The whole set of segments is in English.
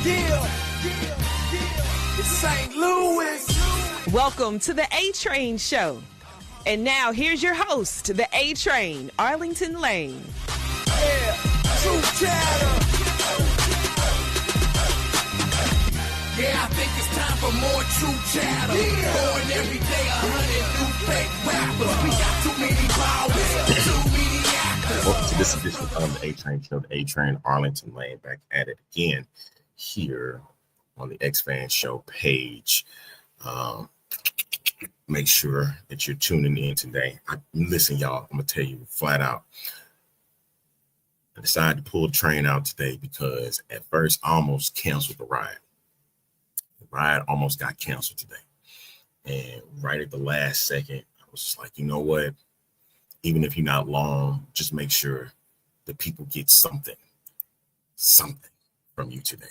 It's St. Louis. Welcome to the A-Train Show. And now here's your host, the A-Train, Arlington Lane. Yeah, true chatter. Yeah, I think it's time for more true chatter. Born every day, 100 new fake rappers. We got too many powers, too many actors. Welcome to this edition of the A-Train Show, the A-Train Arlington Lane, back at it again here on the X-Fan Show page. Make sure that you're tuning in today. Listen, y'all, I'm going to tell you flat out. I decided to pull the train out today because at first I almost canceled the ride. The ride almost got canceled today. And right at the last second, I was just like, you know what? Even if you're not long, just make sure that people get something from you today.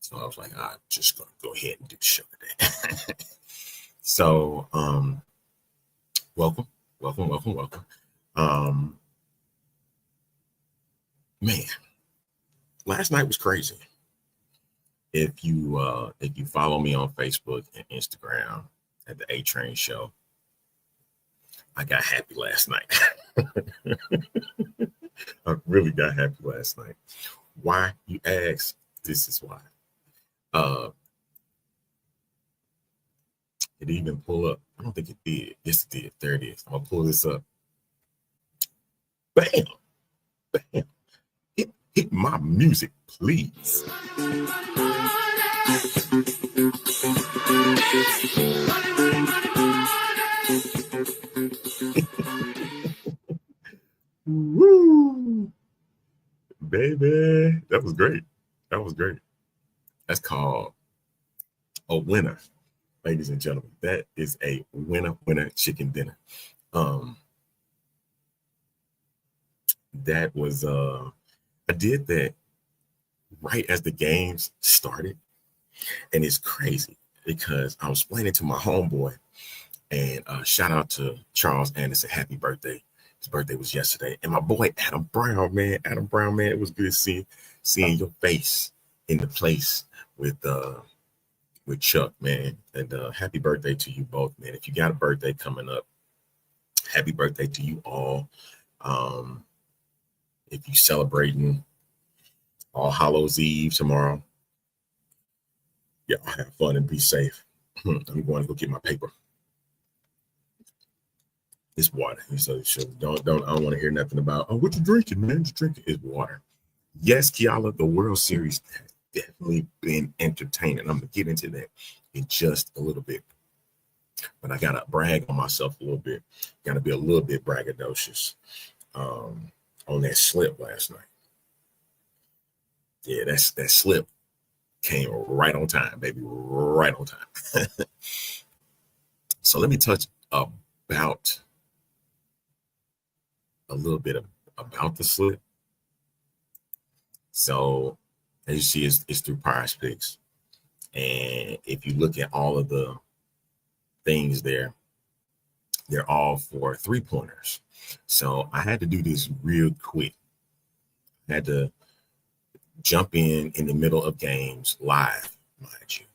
So I was like, I'm just going to go ahead and do the show today. So, welcome. Man, last night was crazy. If you follow me on Facebook and Instagram at the A-Train Show, I got happy last night. I really got happy last night. Why, you ask? This is why. It didn't even pull up. I don't think it did. Yes, it did. There it is. I'm gonna pull this up. Bam. Hit my music, please. Woo, baby, that was great. That's called a winner, ladies and gentlemen. That is a winner chicken dinner. That was I did that right as the games started, and it's crazy because I was playing it to my homeboy, and shout out to Charles Anderson, happy birthday. His birthday was yesterday, and my boy Adam Brown, man, it was good seeing your face in the place with Chuck, man. And happy birthday to you both, man. If you got a birthday coming up, happy birthday to you all. If you celebrating All Hallows Eve tomorrow, yeah, have fun and be safe. I'm going to go get my paper. It's water. So I don't want to hear nothing about, oh, what you drinking, man? Just drinking. It's water. Yes, Kiala, the World Series has definitely been entertaining. I'm gonna get into that in just a little bit. But I gotta brag on myself a little bit. Gotta be a little bit braggadocious on that slip last night. Yeah, that slip came right on time, baby. Right on time. So let me touch about a little bit about the slip. So as you see, it's through Prize Picks. And if you look at all of the things there, they're all for 3-pointers. So I had to do this real quick. I had to jump in the middle of games live, mind you.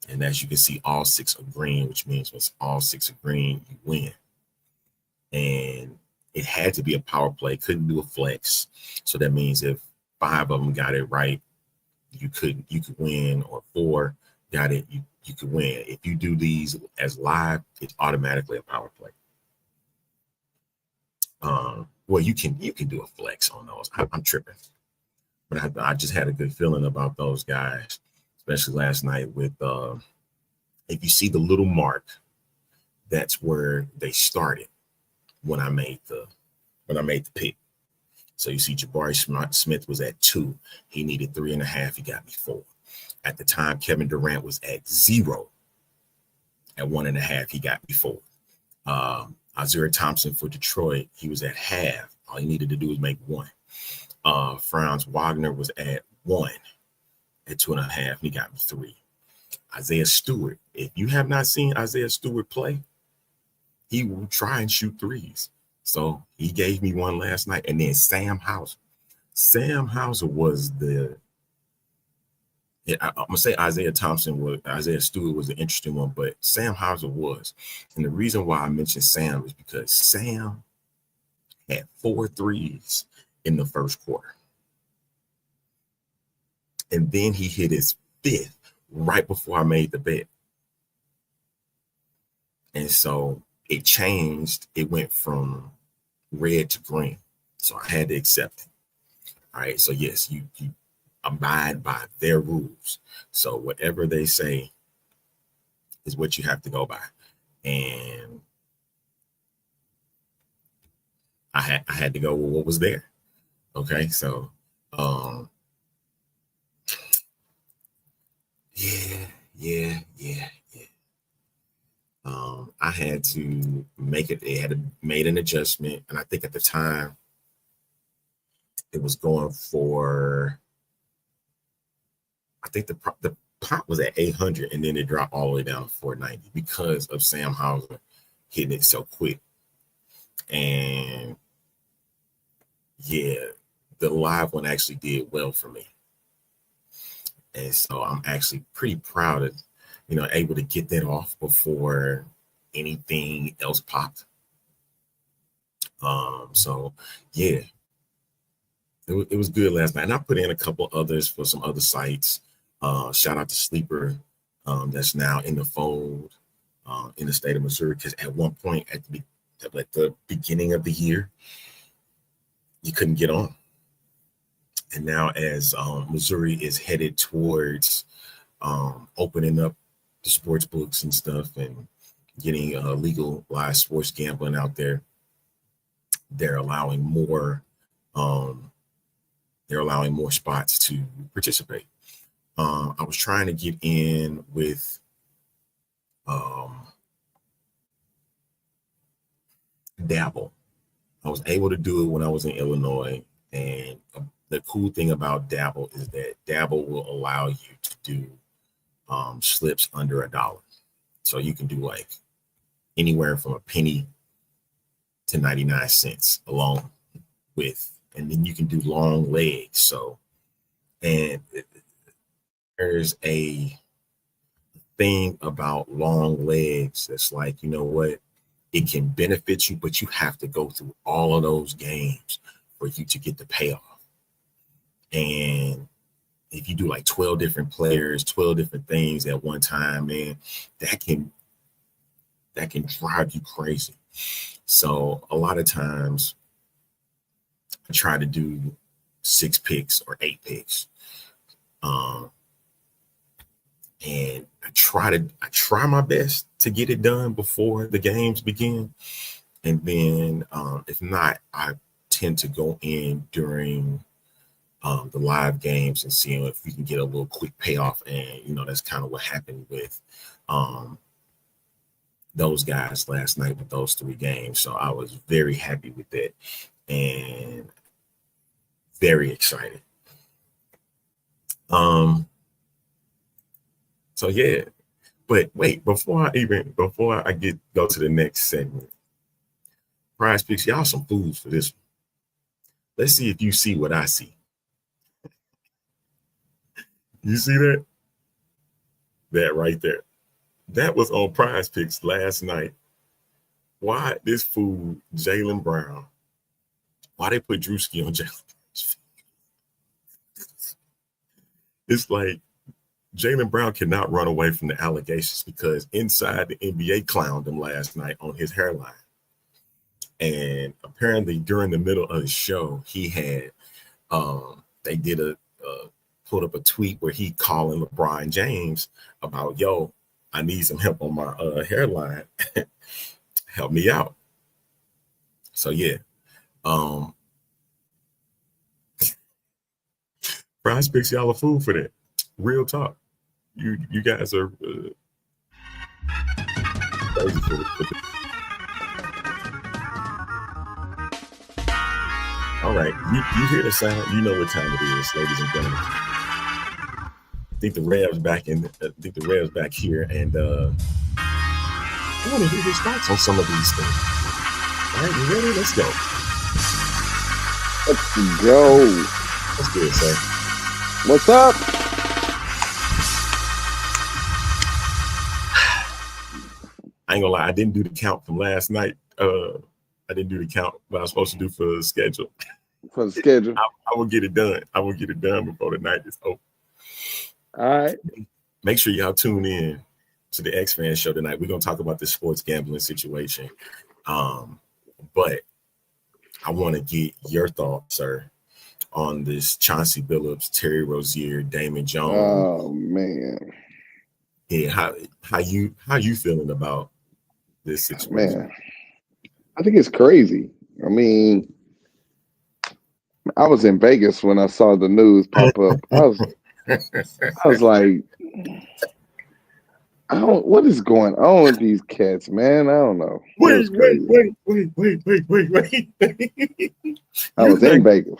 And as you can see, all 6 are green, which means when all 6 are green, you win. And it had to be a power play. Couldn't do a flex. So that means if 5 of them got it right, you could win, or 4 got it, you could win. If you do these as live, it's automatically a power play. Well, you can do a flex on those. I'm tripping, but I just had a good feeling about those guys, especially last night with if you see the little mark, that's where they started when I made the pick. So you see Jabari Smith was at 2. He needed 3.5. He got me 4. At the time, Kevin Durant was at 0. At 1.5, he got me 4. Isaiah Thompson for Detroit, he was at half. All he needed to do was make 1. Franz Wagner was at 1. At 2.5, he got me 3. Isaiah Stewart, if you have not seen Isaiah Stewart play, he will try and shoot threes. So he gave me 1 last night. And then Sam Sam Hauser was the. I'm gonna say Isaiah Stewart was an interesting one, but Sam Hauser was, and the reason why I mentioned Sam is because Sam had 4 threes in the first quarter, and then he hit his 5th right before I made the bet, and so it changed. It went from red to green, so I had to accept it. All right, so yes, you abide by their rules. So whatever they say is what you have to go by. And I had to go with what was there. Okay, so yeah. I had to make it. They had made an adjustment, and I think at the time it was going for. I think the pot was at 800, and then it dropped all the way down to 490 because of Sam Hauser hitting it so quick. And yeah, the live one actually did well for me. And so I'm actually pretty proud of, able to get that off before anything else popped. So yeah, it was good last night. And I put in a couple others for some other sites. Shout out to Sleeper, that's now in the fold in the state of Missouri, because at one point at the beginning of the year, you couldn't get on. And now as Missouri is headed towards opening up the sports books and stuff and getting legalized sports gambling out there, they're allowing more spots to participate. I was trying to get in with Dabble. I was able to do it when I was in Illinois, and the cool thing about Dabble is that Dabble will allow you to do slips under $1. So you can do like anywhere from a penny to 99 cents along with, and then you can do long legs. So, and there's a thing about long legs that's like, you know what, it can benefit you, but you have to go through all of those games for you to get the payoff. And if you do like 12 different players, 12 different things at one time, man, that can drive you crazy. So a lot of times I try to do 6 picks or 8 picks. And I try my best to get it done before the games begin. And then if not, I tend to go in during the live games and see if we can get a little quick payoff. And, that's kind of what happened with those guys last night with those 3 games. So I was very happy with that and very excited. So yeah, but wait, before I go to the next segment, Prize Picks, y'all some fools for this one. Let's see if you see what I see. You see that? That right there. That was on Prize Picks last night. Why this fool, Jaylen Brown, why they put Drewski on Jaylen? It's like Jaylen Brown cannot run away from the allegations because inside the NBA clowned him last night on his hairline. And apparently during the middle of the show, he had, they did put up a tweet where he calling LeBron James about, yo, I need some help on my hairline. Help me out. So yeah. Prize Picks, y'all a fool for that. Real talk. You guys are crazy for it. All right, you hear the sound. You know what time it is, ladies and gentlemen. I think the Rev's back here, and I want to hear his thoughts on some of these things. All right, you ready? Let's go. Let's go. What's good, sir? What's up? I ain't gonna lie, I didn't do the count from last night. I didn't do the count what I was supposed to do for the schedule. For the schedule. I will get it done. I will get it done before the night is over. All right. Make sure y'all tune in to the X Fan show tonight. We're gonna talk about this sports gambling situation. But I want to get your thoughts, sir, on this Chauncey Billups, Terry Rozier, Damon Jones. Oh man. Yeah, how you feeling about this situation? Man, I think it's crazy. I mean, I was in Vegas when I saw the news pop up. I was like, what is going on with these cats, man? I don't know. Wait. I was in Vegas.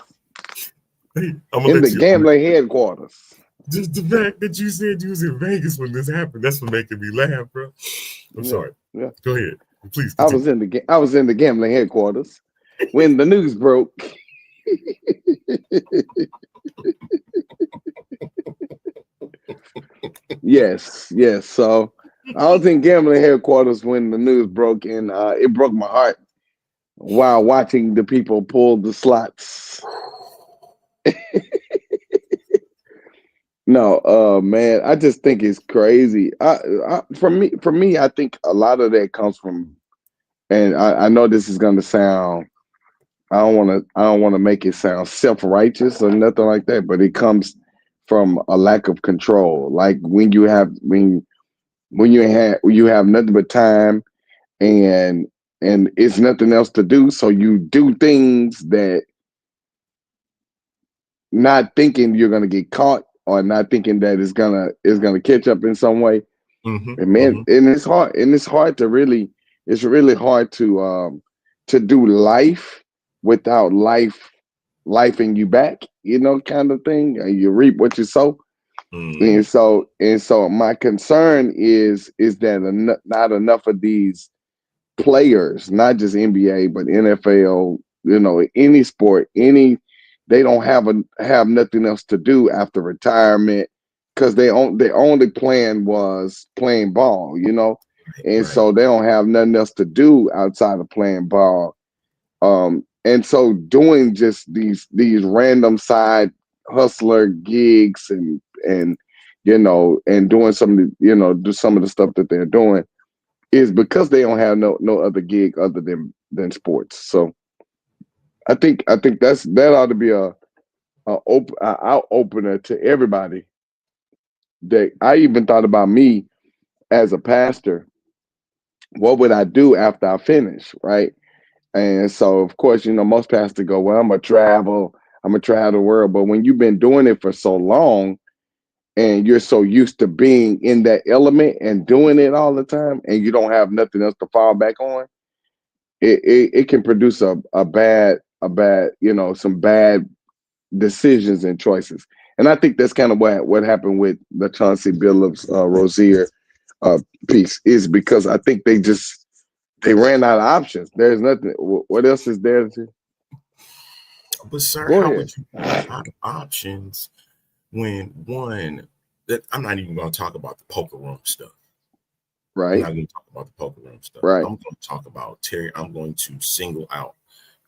In the gambling headquarters. Just the fact that you said you was in Vegas when this happened, that's what making me laugh, bro. I'm sorry. Yeah. Go ahead. Please. I was in the gambling headquarters when the news broke. Yes. So I was in gambling headquarters when the news broke, and it broke my heart while watching the people pull the slots. No, man, I just think it's crazy. For me, I think a lot of that comes from, and I know this is going to sound, I don't want to make it sound self-righteous or nothing like that, but it comes from a lack of control. Like when you have nothing but time, and it's nothing else to do, so you do things that, not thinking you're gonna get caught or not thinking that it's gonna catch up in some way. Mm-hmm, And man, and it's hard to really, it's really hard to do life without lifing you back, kind of thing. You reap what you sow. mm-hmm. And so my concern is that not enough of these players, not just NBA but NFL, any sport, they don't have nothing else to do after retirement, because their only plan was playing ball, and Right. so they don't have nothing else to do outside of playing ball. And so doing just these random side hustler gigs and and doing some of the, do some of the stuff that they're doing is because they don't have no other gig other than sports. So I think that ought to be a eye opener to everybody. That I even thought about me as a pastor. What would I do after I finish, right? And so, of course, most pastors go, "Well, I'm gonna travel the world." But when you've been doing it for so long, and you're so used to being in that element and doing it all the time, and you don't have nothing else to fall back on, it can produce a bad, some bad decisions and choices. And I think that's kind of what happened with the Chauncey Billups Rozier piece, is because I think they ran out of options. There's nothing. What else is there to? But sir, Go how ahead. would you run out of options when one that I'm not even going to talk about the poker room stuff. Right. I'm not going to talk about the poker room stuff. Right. I'm going to talk about Terry. I'm going to single out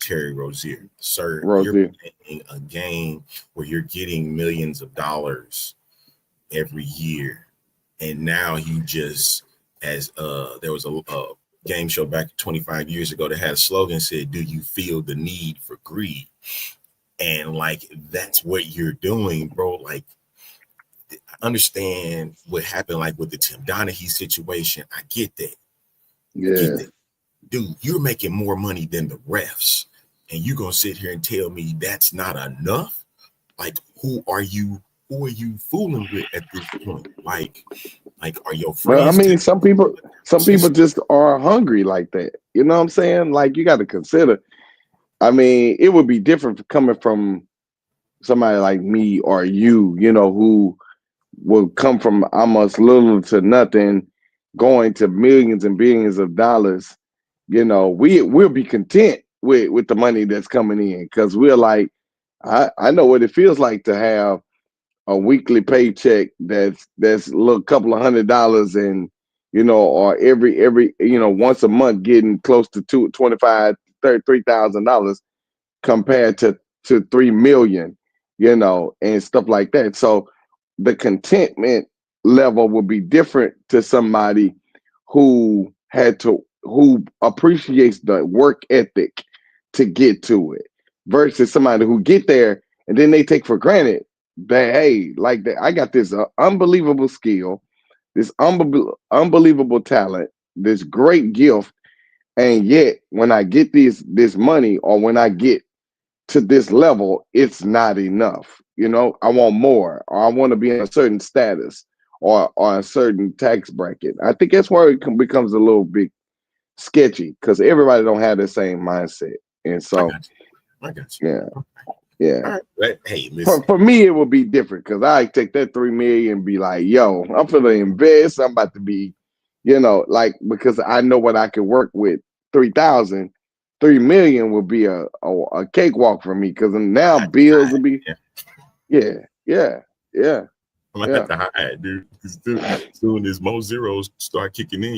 Terry Rozier. Sir, Rozier. You're playing a game where you're getting millions of dollars every year. And now you just, as there was a game show back 25 years ago that had a slogan said, "Do you feel the need for greed?" And like, that's what you're doing, bro. Like, I understand what happened, like with the Tim Donaghy situation. I get that. Yeah. Dude, you're making more money than the refs, and you're gonna sit here and tell me that's not enough? Like, who are you fooling with at this point? Like are your friends? Well, I mean, some people just are hungry like that. You know what I'm saying? Like, you got to consider. I mean, it would be different coming from somebody like me or you, who will come from almost little to nothing, going to millions and billions of dollars. We'll be content with the money that's coming in, because we're like, I know what it feels like to have a weekly paycheck that's a little couple of $100 and or every once a month getting close to 25 $33,000 compared to 3 million, and stuff like that. So the contentment level will be different to somebody who appreciates the work ethic to get to it versus somebody who get there and then they take for granted that, hey, like that, I got this unbelievable skill, this unbelievable talent, this great gift, and yet when I get this money or when I get to this level, it's not enough. I want more, or I want to be in a certain status or a certain tax bracket. I think that's where it becomes a little bit sketchy because everybody don't have the same mindset. And I so, got you. I got you. yeah, yeah. All right. Hey, listen. For me, it would be different because I take that 3 million and be like, yo, I'm gonna invest. I'm about to be, like, because I know what I can work with. 3,000, 3 million will be a cakewalk for me because now bills will be, yeah, yeah, yeah. I'm gonna have to hide, dude. Because soon as more zeros start kicking in,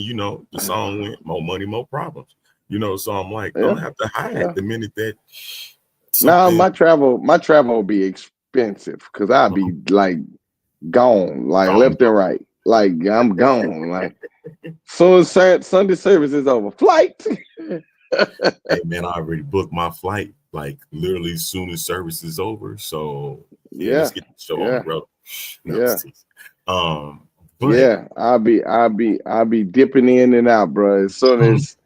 the song went more money, more problems. So I'm like, I'm gonna have to hide the minute that. Now my travel will be expensive because I'll be like gone, like left and right. Like I'm gone. Like soon as Sunday service is over, flight. Hey man, I already booked my flight. Like literally, as soon as service is over. So let's get the show on the road. No, yeah, I'll be dipping in and out, bro. As soon as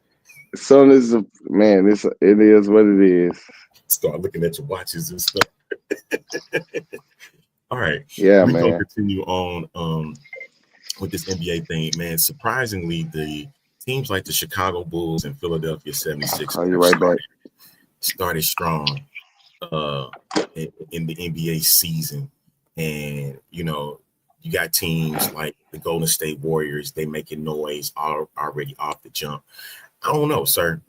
man, it is what it is. Start looking at your watches and stuff. All right. Yeah, we're man. gonna continue on with this NBA thing, man. Surprisingly, the teams like the Chicago Bulls and Philadelphia 76ers started strong in the NBA season. And you got teams like the Golden State Warriors, they making noise already off the jump. I don't know, sir.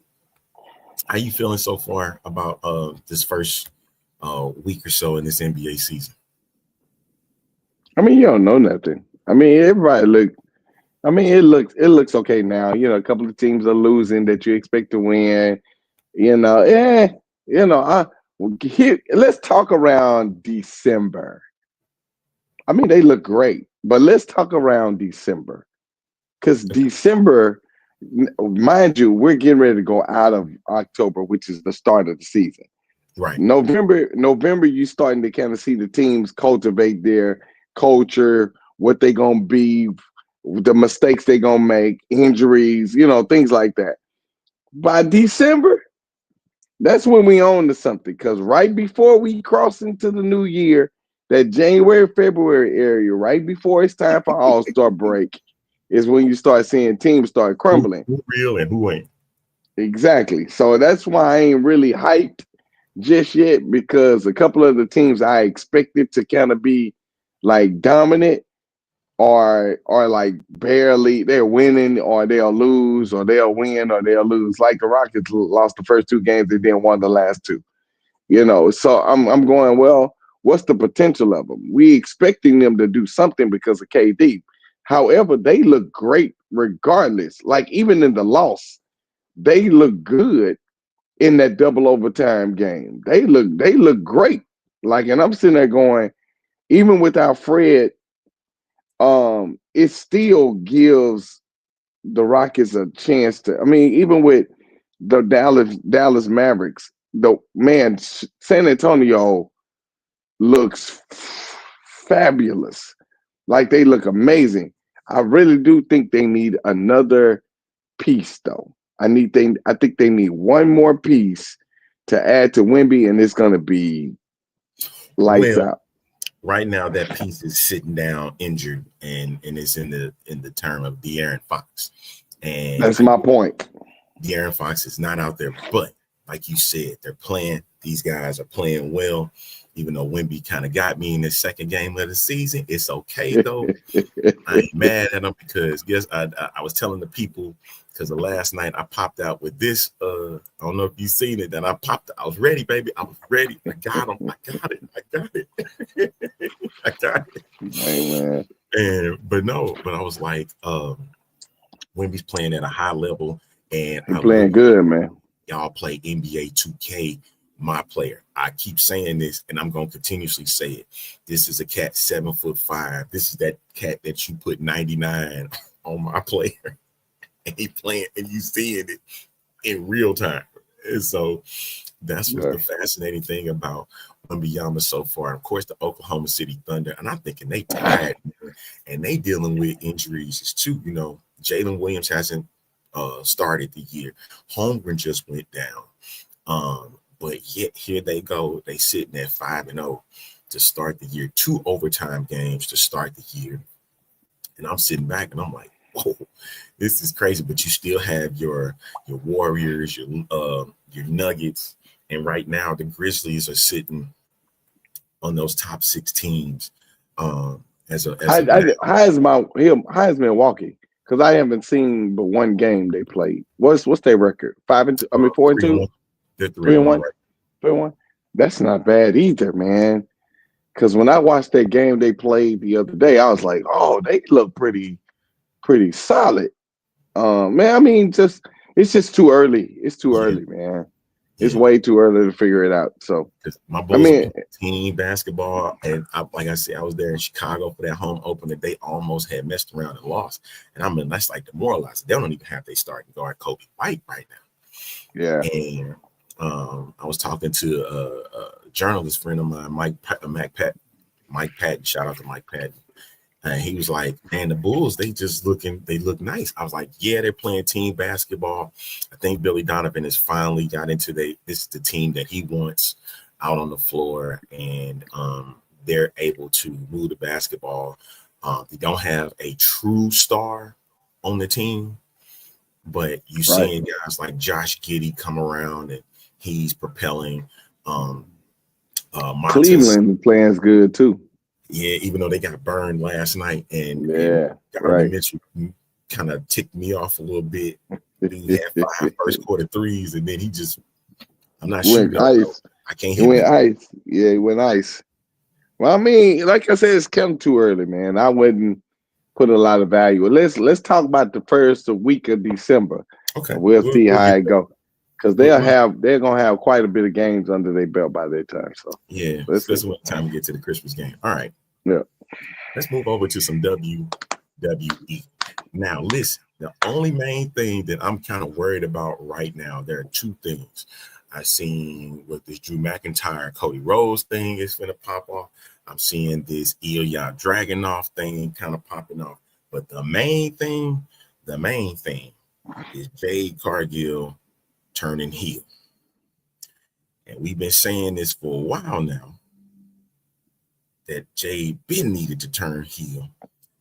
How you feeling so far about this first week or so in this NBA season? I mean, you don't know nothing. I mean, it looks okay now. A couple of teams are losing that you expect to win. Let's talk around December. I mean, they look great, but let's talk around December. Because December, mind you, we're getting ready to go out of October, which is the start of the season. Right. November, you starting to kind of see the teams cultivate their culture, what they gonna be, the mistakes they gonna make, injuries, things like that. By December, that's when we own to something. Because right before we cross into the new year, that January, February area, right before it's time for All-Star break, is when you start seeing teams start crumbling. Who real and who ain't? Exactly. So that's why I ain't really hyped just yet, because a couple of the teams I expected to kind of be like dominant are like barely, they're winning or they'll lose or they'll win or they'll lose. Like the Rockets lost the first 2 games, they didn't win the last 2. So I'm going, well, what's the potential of them? We expecting them to do something because of KD. However, they look great regardless. Like even in the loss, they look good in that double overtime game. They look great. Like, and I'm sitting there going, even without Fred, it still gives the Rockets a chance to. I mean, even with the Dallas Mavericks, San Antonio looks fabulous. Like they look amazing. I really do think they need another piece, though. I think they need one more piece to add to Wemby, and it's going to be lights out. Right now, that piece is sitting down injured, and it's in the term of De'Aaron Fox. And that's my point. De'Aaron Fox is not out there, but like you said, they're playing. These guys are playing well. Even though Wemby kind of got me in the second game of the season, it's okay though. I ain't mad at him because I was telling the people because the last night I popped out with this. I don't know if you've seen it. Then I popped. I was ready, baby. I was ready. I got him. I got it. I got it. I got it. Amen. But I was like, Wemby's playing at a high level, and He playing good, man. Y'all play NBA 2K. My player. I keep saying this, and I'm gonna continuously say it. This is a cat 7'5". This is that cat that you put 99 on my player, and he playing, and you seeing it in real time. And so that's what's the fascinating thing about Wembanyama so far. Of course, the Oklahoma City Thunder, and I'm thinking they tired, and they dealing with injuries too. You know, Jalen Williams hasn't started the year. Holmgren just went down. But yet here they go. They sitting at 5-0 to start the year. 2 overtime games to start the year. And I'm sitting back and I'm like, whoa, this is crazy. But you still have your Warriors, your Nuggets. And right now the Grizzlies are sitting on those top 6 teams. How is Milwaukee? Because I haven't seen but one game they played. What's their record? 5-2. I mean 4-2. They're 3-1. 3-1. That's not bad either, man. Because when I watched that game they played the other day, I was like, oh, they look pretty solid. Man, I mean, it's just too early. It's too early, man. It's way too early to figure it out. So my Bulls team basketball, and like I said, I was there in Chicago for that home opener. They almost had messed around and lost, and I mean that's like demoralizing. They don't even have their starting guard Kobe White right now. Yeah, and I was talking to a journalist friend of mine, Mike Patton. Shout out to Mike Patton. And he was like, man, the Bulls, they look nice. I was like, yeah, they're playing team basketball. I think Billy Donovan has finally got into this is the team that he wants out on the floor, and they're able to move the basketball. They don't have a true star on the team, but you seeing guys like Josh Giddey come around and he's propelling. Cleveland playing good too. Yeah, even though they got burned last night, and Mitchell kind of ticked me off a little bit. He had 5 first quarter threes, and then I'm not sure. I can't hit. He went ice. Yeah, he went ice. Well, I mean, like I said, it's come too early, man. I wouldn't put a lot of value. Let's talk about the first week of December. Okay, we'll see how it go. Because they're gonna have quite a bit of games under their belt by that time. So yeah, that's what time we get to the Christmas game. All right. Yeah. Let's move over to some WWE. Now, listen, the only main thing that I'm kind of worried about right now, there are 2 things. I've seen with this Drew McIntyre, Cody Rhodes thing is going to pop off. I'm seeing this Ilya Dragunov thing kind of popping off. But the main thing is Jade Cargill turning heel. And we've been saying this for a while now, that Jade been needed to turn heel,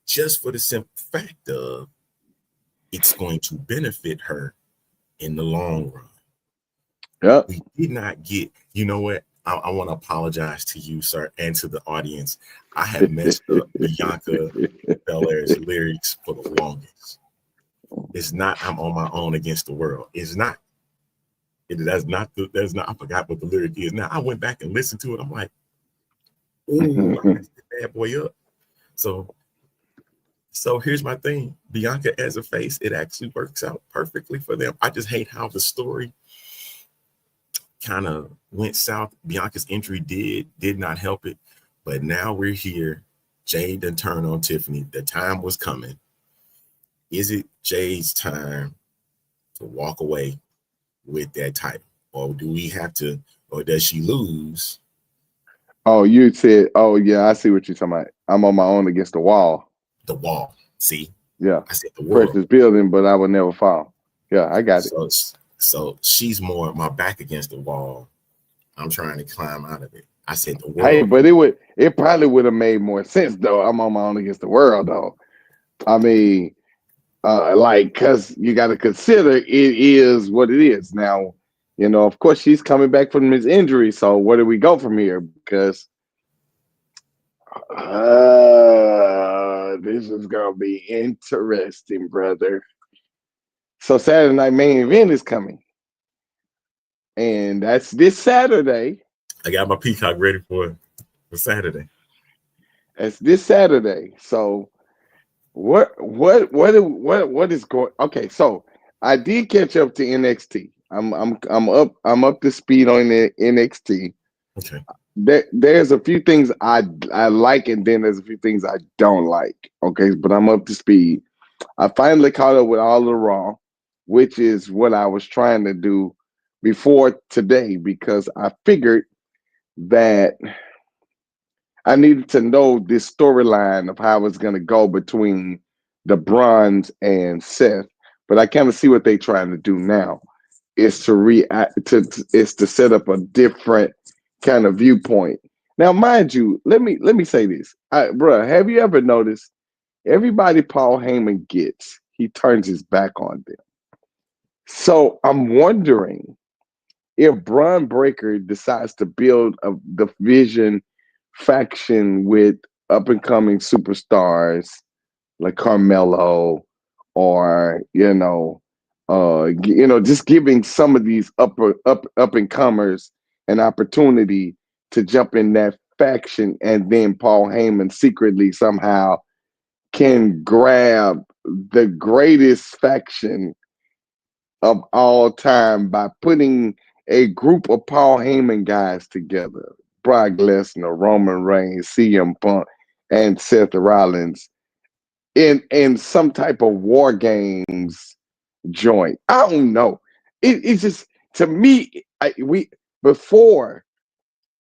just for the simple fact of it's going to benefit her in the long run. Yeah, we did not get. You know what? I want to apologize to you, sir, and to the audience. I have messed up Bianca Belair's lyrics for the longest. It's not "I'm on my own against the world." It's not. That's not. I forgot what the lyric is. Now I went back and listened to it. I'm like, ooh, I messed the bad boy up. So here's my thing. Bianca as a face, it actually works out perfectly for them. I just hate how the story kind of went south. Bianca's entry did not help it. But now we're here. Jade done turned on Tiffany. The time was coming. Is it Jade's time to walk away with that title? Or do we have to, or does she lose? Oh, you said, oh, yeah, I see what you're talking about. I'm on my own against the wall. The wall. See? Yeah. I said the world. Precious building, but I would never fall. Yeah, I got it. So she's more my back against the wall. I'm trying to climb out of it. I said the world. Hey, but it probably would have made more sense though. I'm on my own against the world though. I mean, because you got to consider it is what it is. Now, of course she's coming back from his injury. So where do we go from here? Because this is gonna be interesting, brother. So Saturday night main event is coming, and that's this Saturday. I got my Peacock ready for Saturday. That's this Saturday. So what is going? Okay, so I did catch up to NXT. I'm up to speed on the NXT. Okay. There's a few things I like, and then there's a few things I don't like. Okay, but I'm up to speed. I finally caught up with all of the Raw, which is what I was trying to do before today because I figured that I needed to know this storyline of how it's going to go between the Bronze and Seth. But I kind of see what they're trying to do now is to react is to set up a different kind of viewpoint. Now, mind you, let me say this, bruh. Have you ever noticed everybody Paul Heyman gets, he turns his back on them? So I'm wondering if Braun Breaker decides to build the Vision faction with up and coming superstars like Carmelo, or just giving some of these up and comers an opportunity to jump in that faction, and then Paul Heyman secretly somehow can grab the greatest faction of all time by putting a group of Paul Heyman guys together. Brock Lesnar, Roman Reigns, CM Punk, and Seth Rollins in some type of war games joint. I don't know. It's just, to me, before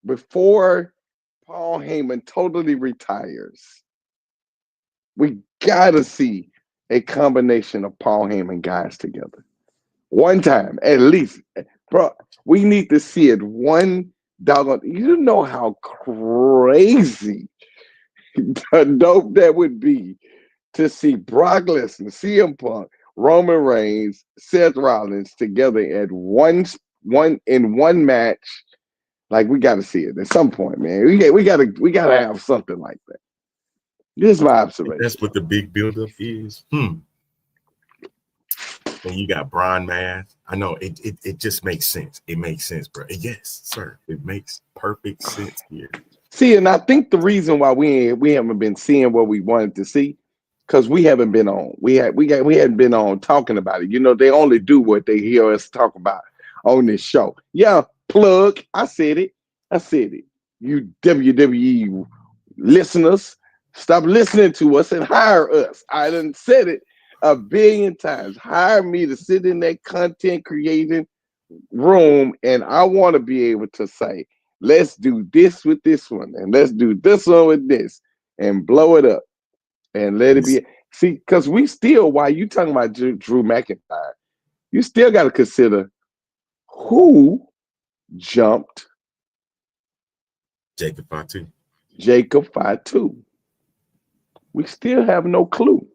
Paul Heyman totally retires, we gotta see a combination of Paul Heyman guys together. One time, at least. Bro, we need to see it one doggone. You know how crazy dope that would be to see Brock Lesnar, CM Punk, Roman Reigns, Seth Rollins together at one in one match. Like, we got to see it at some point, man. We gotta have something like that. This is my observation. That's what the big buildup is. And you got Braun math. I know it just makes sense. It makes sense, bro. Yes, sir. It makes perfect sense here. See, and I think the reason why we haven't been seeing what we wanted to see, because we haven't been on. We hadn't been on talking about it. You know, they only do what they hear us talk about on this show. Yeah, plug. I said it. You WWE listeners, stop listening to us and hire us. I done said it a billion times. Hire me to sit in that content creating room, and I want to be able to say, let's do this with this one, and let's do this one with this, and blow it up, and let it be. See, because we still, while you talking about Drew McIntyre, you still got to consider who jumped Jacob Fatu. We still have no clue.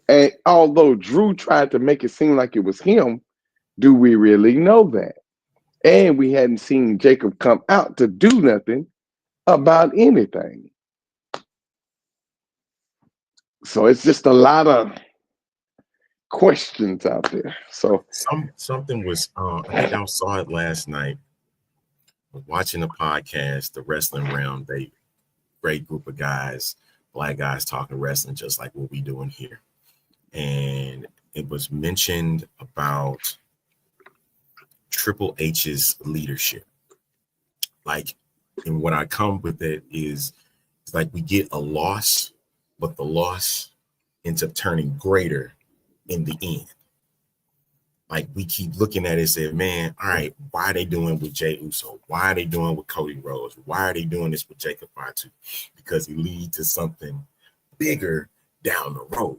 And although Drew tried to make it seem like it was him, do we really know that? And we hadn't seen Jacob come out to do nothing about anything. So it's just a lot of questions out there. So something was I think I saw it last night. Watching a podcast, the Wrestling Realm, they great group of guys, black guys talking wrestling just like what we doing here. And it was mentioned about Triple H's leadership. Like, and what I come with it is it's like we get a loss, but the loss ends up turning greater in the end. Like, we keep looking at it and say, man, all right, why are they doing with Jey Uso? Why are they doing with Cody Rhodes? Why are they doing this with Jacob Fatu? Because it leads to something bigger down the road.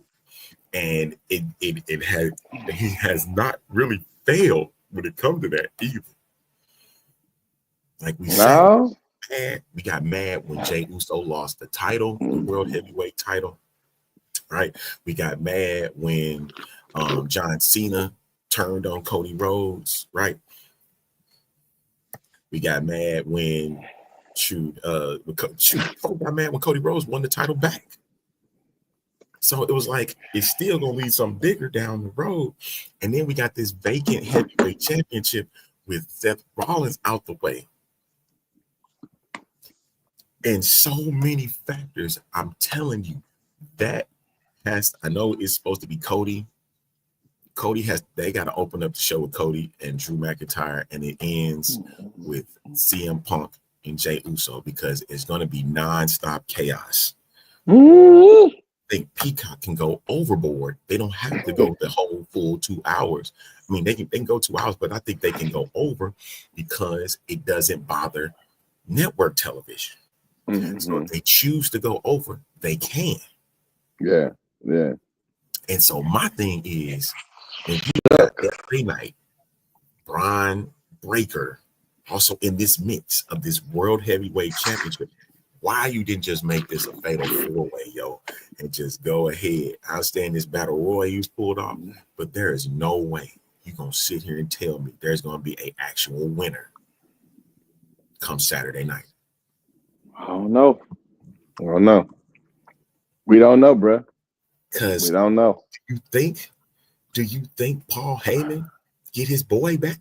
And he has not really failed when it comes to that either. Like we said, we got mad when Jey Uso lost the title, the World Heavyweight title, right? We got mad when John Cena turned on Cody Rhodes, right? We got mad when got mad when Cody Rhodes won the title back. So it was like it's still gonna lead something bigger down the road. And then we got this vacant heavyweight championship with Seth Rollins out the way. And so many factors. I'm telling you, that I know it's supposed to be Cody. They got to open up the show with Cody and Drew McIntyre, and it ends with CM Punk and Jey Uso because it's going to be nonstop chaos. I think Peacock can go overboard. They don't have to go the whole full 2 hours. I mean, they can go 2 hours, but I think they can go over because it doesn't bother network television. So if they choose to go over, they can. Yeah. And so my thing is, when you got every night, Braun Breaker also in this mix of this World Heavyweight Championship, why you didn't just make this a fatal 4-way, yo, and just go ahead. I understand this battle royal you pulled off, but there is no way you're going to sit here and tell me there's going to be an actual winner come Saturday night. I don't know. We don't know, bro. Because we don't know. Do you think Paul Heyman get his boy back?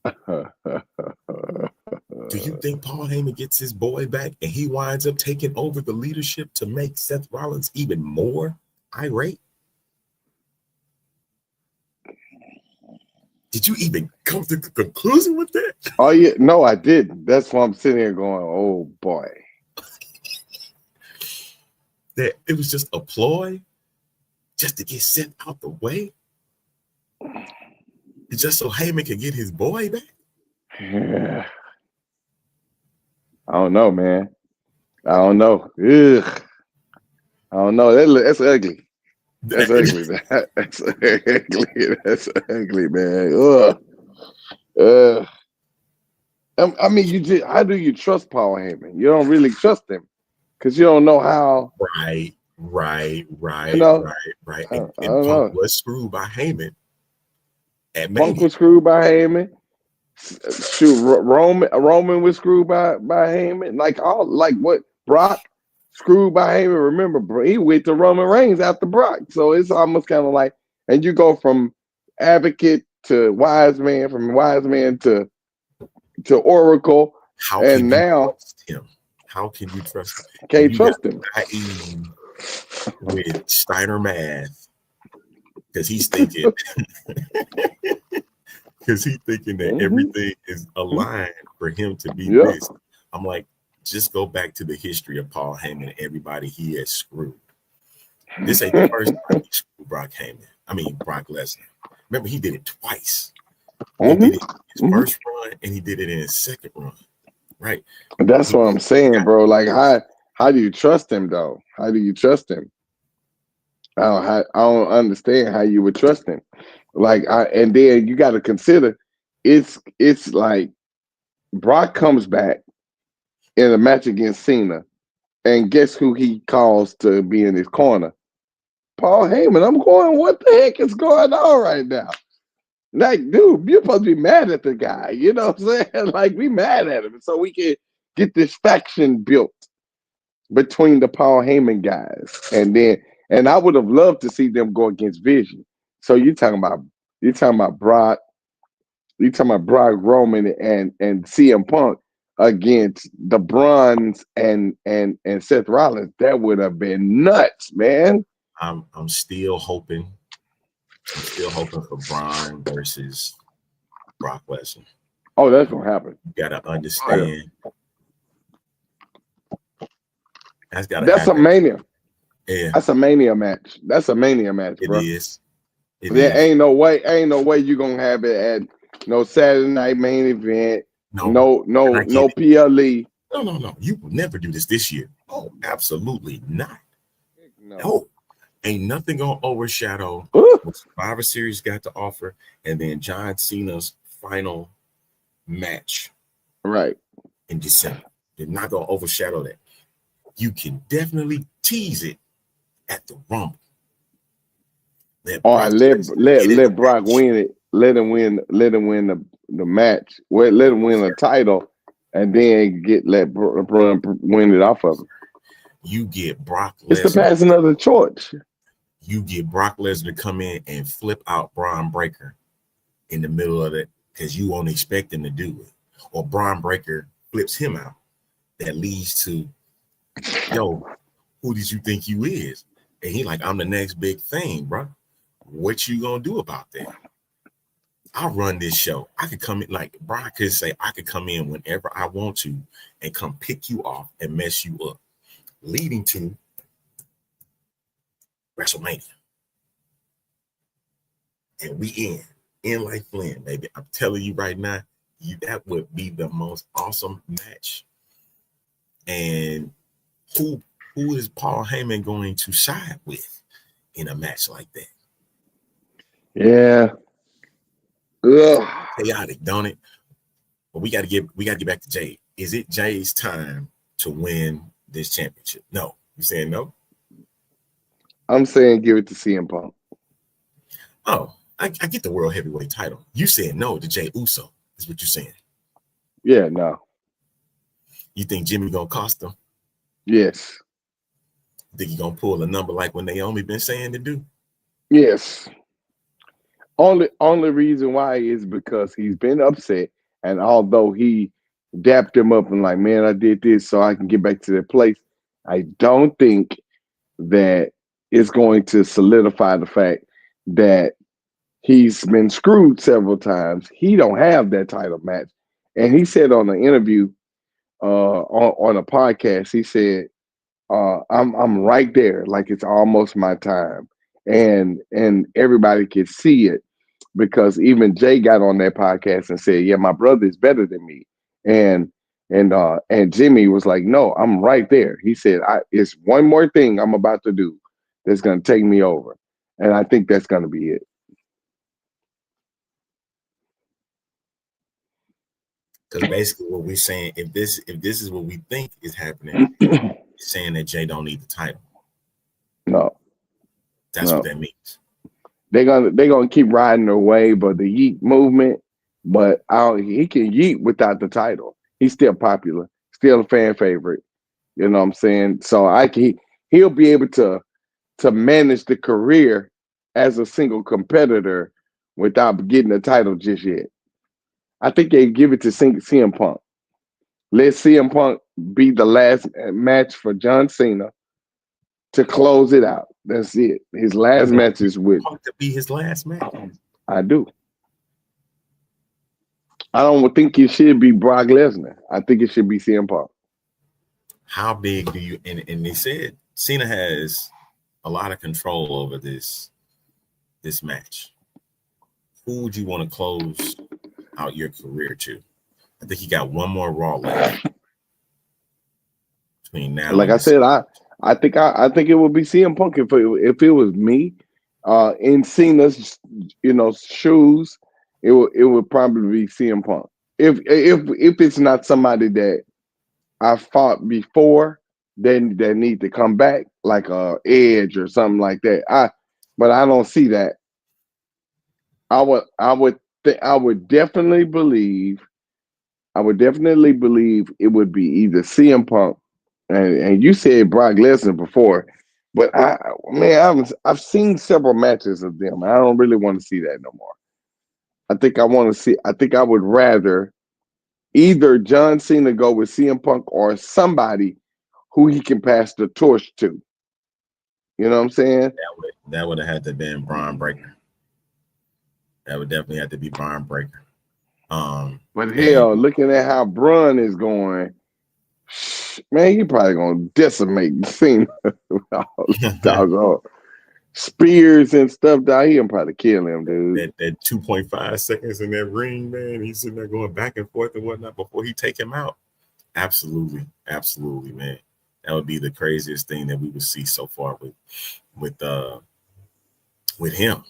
Do you think Paul Heyman gets his boy back and he winds up taking over the leadership to make Seth Rollins even more irate? Did you even come to the conclusion with that? Oh, yeah. No, I didn't. That's why I'm sitting here going, oh, boy. That it was just a ploy just to get Seth out the way? Just so Heyman can get his boy back? Yeah. I don't know, man. I don't know. Ugh. I don't know. That's ugly. That's ugly. That's ugly. That's ugly, man. Ugh. I mean, how do you trust Paul Heyman? You don't really trust him because you don't know how. Right. You know? Right. I And don't Punk know. was screwed by Heyman. Punk was screwed by Heyman. Shoot, Roman was screwed by Heyman. Like what Brock screwed by Heyman. Remember, he went to Roman Reigns after Brock. So it's almost kind of like, and you go from advocate to wise man, from wise man to Oracle. How and can now you trust him? How can you trust him? Can't trust him. With Steiner math, because he's thinking that everything is aligned for him to be this. I'm like, just go back to the history of Paul Heyman and everybody he has screwed. This ain't the first time he screwed Brock Lesnar. Remember, he did it twice. He did it in his first run and he did it in his second run. Right. That's what I'm saying, bro. Like, how do you trust him, though? How do you trust him? I don't understand how you would trust him. And then you got to consider, it's like Brock comes back in a match against Cena, and guess who he calls to be in his corner? Paul Heyman. I'm going, what the heck is going on right now? Like, dude, you're supposed to be mad at the guy. You know what I'm saying? Like, be mad at him so we can get this faction built between the Paul Heyman guys. And I would have loved to see them go against Vision. So you're talking about Brock, Roman and CM Punk against the Bruns and Seth Rollins. That would have been nuts, man. I'm still hoping for Braun versus Brock Lesnar. Oh, that's gonna happen. You gotta understand. That's a Mania. Yeah. That's a Mania match. Bro. It is. Ain't no way you're gonna have it at no Saturday night main event. No PLE. No. You will never do this year. Oh, absolutely not. No. Ain't nothing gonna overshadow what Survivor Series got to offer, and then John Cena's final match, right, in December. They're not gonna overshadow that. You can definitely tease it at the Rumble. Let Brock win it. Let him win the match. Let him win the title, and then let Brock win it off of him. You get Brock It's the Lesnar. passing of the torch. You get Brock Lesnar to come in and flip out Braun Breaker in the middle of it because you won't expect him to do it. Or Braun Breaker flips him out. That leads to, yo, who did you think you is? And he like, I'm the next big thing, bro. What you gonna do about that? I'll run this show. I could come in, like Brock could say, I could come in whenever I want to and come pick you off and mess you up, leading to WrestleMania. And we in like Flynn, baby. I'm telling you right now, that would be the most awesome match. And who is Paul Heyman going to side with in a match like that? Yeah. Ugh. Chaotic, don't it? But we got to get back to Jade. Is it Jade's time to win this championship? No. You saying no? I'm saying give it to CM Punk. Oh, I get the world heavyweight title. You said no to Jey Uso, is what you're saying. Yeah, no. You think Jimmy gonna cost him? Yes. You think he gonna pull a number like when Naomi been saying to do? Yes. Only reason why is because he's been upset, and although he dapped him up and like, man, I did this so I can get back to that place, I don't think that it's going to solidify the fact that he's been screwed several times. He don't have that title match, and he said on an interview, on a podcast, he said, I'm right there, like it's almost my time, and everybody can see it because even Jay got on that podcast and said, yeah, my brother is better than me, and Jimmy was like, no, I'm right there. He said, it's one more thing I'm about to do that's going to take me over, and I think that's going to be it. Because basically what we're saying, if this is what we think is happening, it's saying that Jay don't need the title. No. That's what that means. They're gonna keep riding their way, but the yeet movement, but he can yeet without the title. He's still popular, still a fan favorite. You know what I'm saying? So he'll be able to manage the career as a single competitor without getting the title just yet. I think they give it to CM Punk. Let CM Punk be the last match for John Cena to close it out. That's it. His last match is with Punk to be his last match. I do. I don't think it should be Brock Lesnar. I think it should be CM Punk. How big do you and they said Cena has a lot of control over this match. Who would you want to close out your career to? I think you got one more Raw left between now. Like I said, I think it would be CM Punk if it was me, in Cena's shoes. It would probably be CM Punk. If it's not somebody that I fought before, then they need to come back like Edge or something like that. But I don't see that. I would definitely believe it would be either CM Punk, and you said Brock Lesnar before, but I've seen several matches of them. I don't really want to see that no more. I think I would rather either John Cena go with CM Punk or somebody who he can pass the torch to. You know what I'm saying? That would have had to have been Braun Breaker. That would definitely have to be Braun Breaker. But hell, looking at how Braun is going, man, he probably gonna decimate Cena with all doggone spears and stuff down here and probably kill him, dude. That 2.5 seconds in that ring, man, he's sitting there going back and forth and whatnot before he take him out. Absolutely, man. That would be the craziest thing that we would see so far with him.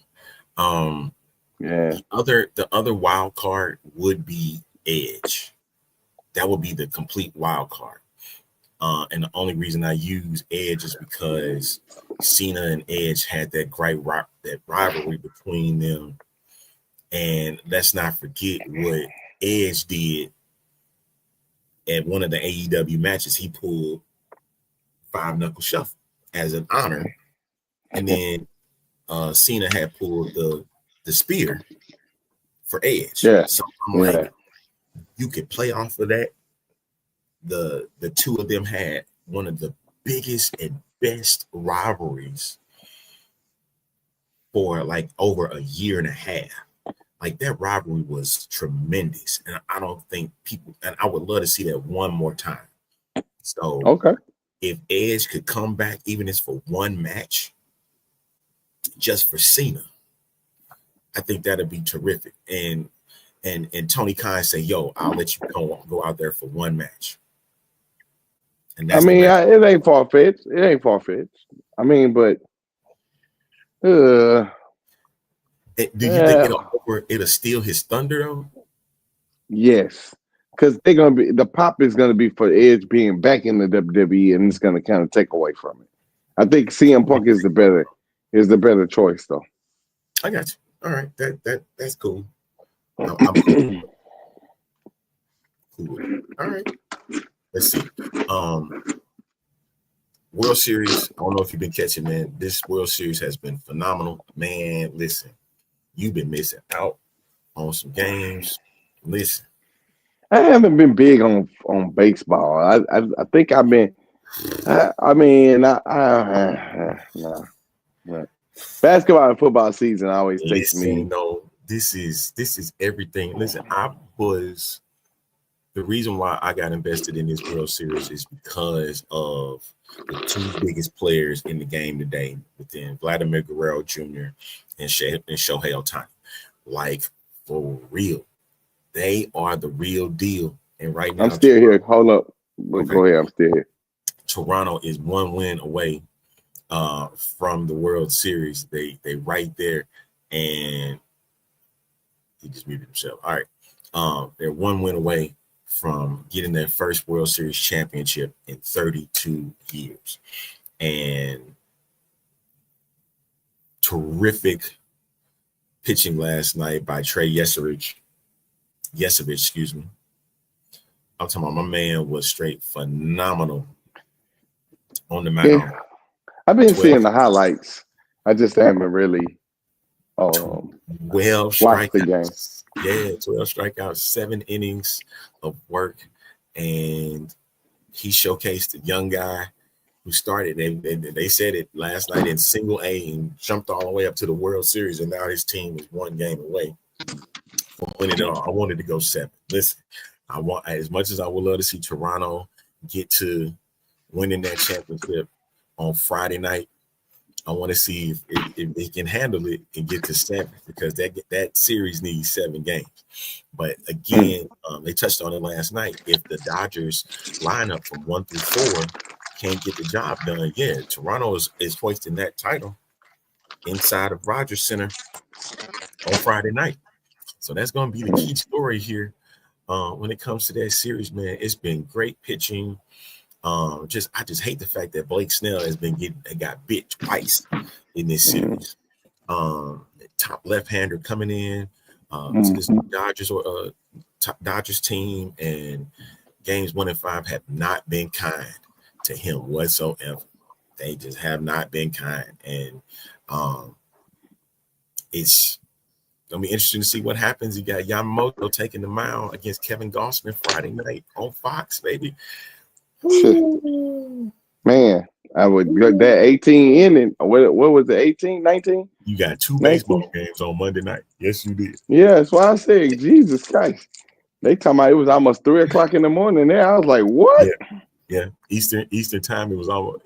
Yeah. The other wild card would be Edge. That would be the complete wild card. And the only reason I use Edge is because Cena and Edge had that great that rivalry between them. And let's not forget what Edge did at one of the AEW matches. He pulled five knuckle shuffle as an honor. And then Cena had pulled the spear for Edge. Yeah. So I'm like, you could play off of that. The two of them had one of the biggest and best rivalries for like over a year and a half. Like that rivalry was tremendous. And I don't think people, and I would love to see that one more time. So Okay. if Edge could come back, even if it's for one match, just for Cena, I think that'd be terrific. And Tony Khan say, yo, I'll let you go out there for one match. And that's I mean, it ain't far-fetched. It ain't far-fetched. I mean, but do you think it'll steal his thunder though? Yes, because they're gonna be, the pop is gonna be for Edge being back in the WWE, and it's gonna kind of take away from it. I think CM Punk is the better choice, though. I got you. All right, that's cool. I'm cool. Cool. All right. Let's see. World Series. I don't know if you've been catching, man. This World Series has been phenomenal, man. Listen, you've been missing out on some games. Listen, I haven't been big on baseball. I think I've been. Basketball and football season always takes me. No, this is everything. Listen, the reason why I got invested in this World Series is because of the two biggest players in the game today, within Vladimir Guerrero Jr. and Shohei Ohtani. Like, for real. They are the real deal. And right now, I'm still here. Hold up. Okay. Go ahead. I'm still here. Toronto is one win away from the World Series. They right there, and he just muted himself. All right. They're one win away from getting their first World Series championship in 32 years. And terrific pitching last night by Trey Yesavich, excuse me. I'm talking about my man was straight phenomenal on the mound. Yeah. I've been seeing the highlights. I just haven't really watched the game. Yeah, 12 strikeouts, 7 innings of work, and he showcased a young guy who started. They said it last night in Single A and jumped all the way up to the World Series, and now his team is one game away from winning it all. I wanted to go 7. Listen, I want, as much as I would love to see Toronto get to winning that championship on Friday night, I want to see if they can handle it and get to 7, because that series needs 7 games. But again, they touched on it last night. If the Dodgers lineup from 1 through 4 can't get the job done, Toronto is hoisting that title inside of Rogers Center on Friday night. So that's going to be the key story here when it comes to that series, man. It's been great pitching. I just hate the fact that Blake Snell got bit twice in this series. Top left-hander coming in to this Dodgers team, and games 1 and 5 have not been kind to him whatsoever. They just have not been kind, and it's gonna be interesting to see what happens. You got Yamamoto taking the mound against Kevin Gausman Friday night on Fox, baby. Man, I would that 18 inning. What was it? 18, 19? You got 2 baseball games on Monday night. Yes, you did. Yeah, that's why I said, Jesus Christ. They talking about it was almost 3 o'clock in the morning there. I was like, what? Yeah. Eastern time. It was almost,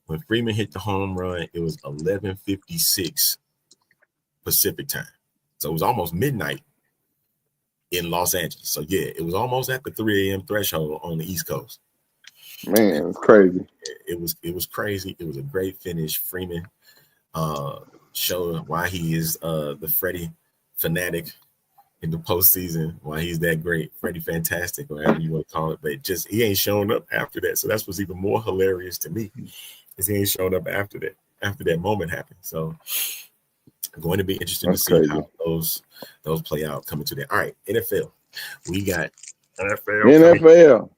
when Freeman hit the home run, it was 11:56 Pacific time. So it was almost midnight in Los Angeles. So it was almost at the 3 a.m. threshold on the East Coast. Man, it's crazy. It was crazy. It was a great finish. Freeman showed why he is the Freddie fanatic in the postseason, why he's that great, Freddie Fantastic, or whatever you want to call it. But just he ain't showing up after that. So that's what's even more hilarious to me, is he ain't showing up after that moment happened. So going to be interesting to see how those play out coming to that. All right, NFL. We got NFL.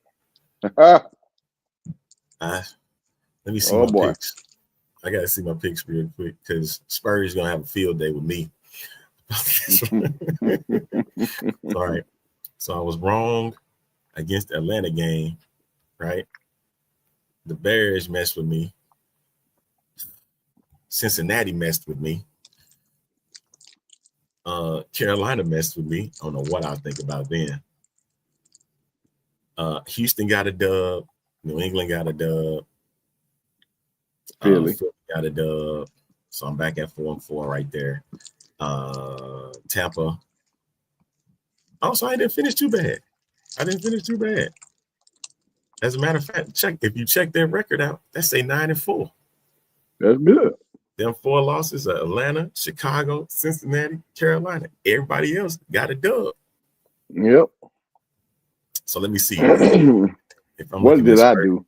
Let me see Oh my boy. picks. I gotta see my picks real quick because Spurs gonna have a field day with me. All right. So I was wrong against the Atlanta game, right? The Bears messed with me. Cincinnati messed with me. Carolina messed with me. I don't know what I was thinking about then. Houston got a dub. New England got a dub. Philly. Philly got a dub. So I'm back at 4-4 right there. Tampa. Also, I didn't finish too bad. As a matter of fact, if you check their record out, that's a 9-4. That's good. Them 4 losses are Atlanta, Chicago, Cincinnati, Carolina. Everybody else got a dub. Yep. So let me see. If I'm What looking did at I Spurs. do?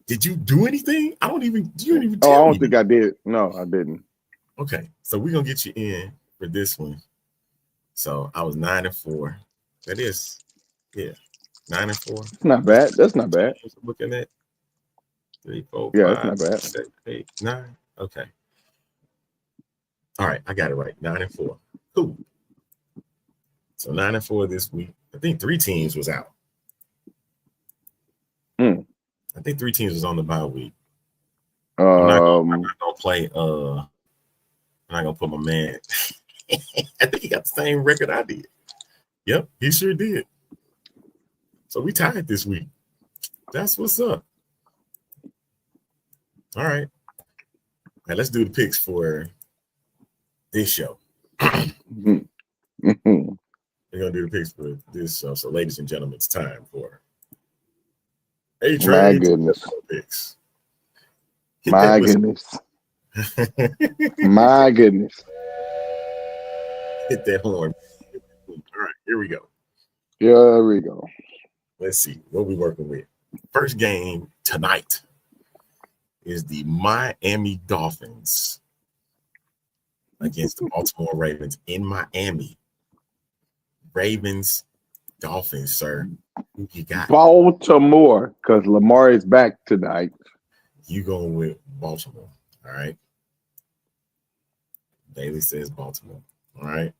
Did you do anything? You didn't even Oh, I tell me. don't think I did. No, I didn't. Okay, so we're gonna get you in for this one. So I was 9-4. That is, 9-4. It's not bad. That's not bad. Looking at 3, 4, Yeah, 5, it's not bad. 6, 8, 9. Okay. All right, I got it right. 9-4. Cool. So 9-4 this week. I think 3 teams was out. I think 3 teams was on the bye week. I'm not gonna play. I'm not gonna put my man. I think he got the same record I did. Yep, he sure did. So we tied this week. That's what's up. All right. Now let's do the picks for this show. We're gonna do the picks for this show. So, ladies and gentlemen, it's time for A-Train. My goodness. Picks. My goodness. My goodness. Hit that horn. All right, here we go. Here we go. Let's see what we working with. First game tonight is the Miami Dolphins against the Baltimore Ravens in Miami. Ravens, Dolphins, sir. Who you got? Baltimore, because Lamar is back tonight. You going with Baltimore. All right. Bailey says Baltimore. All right.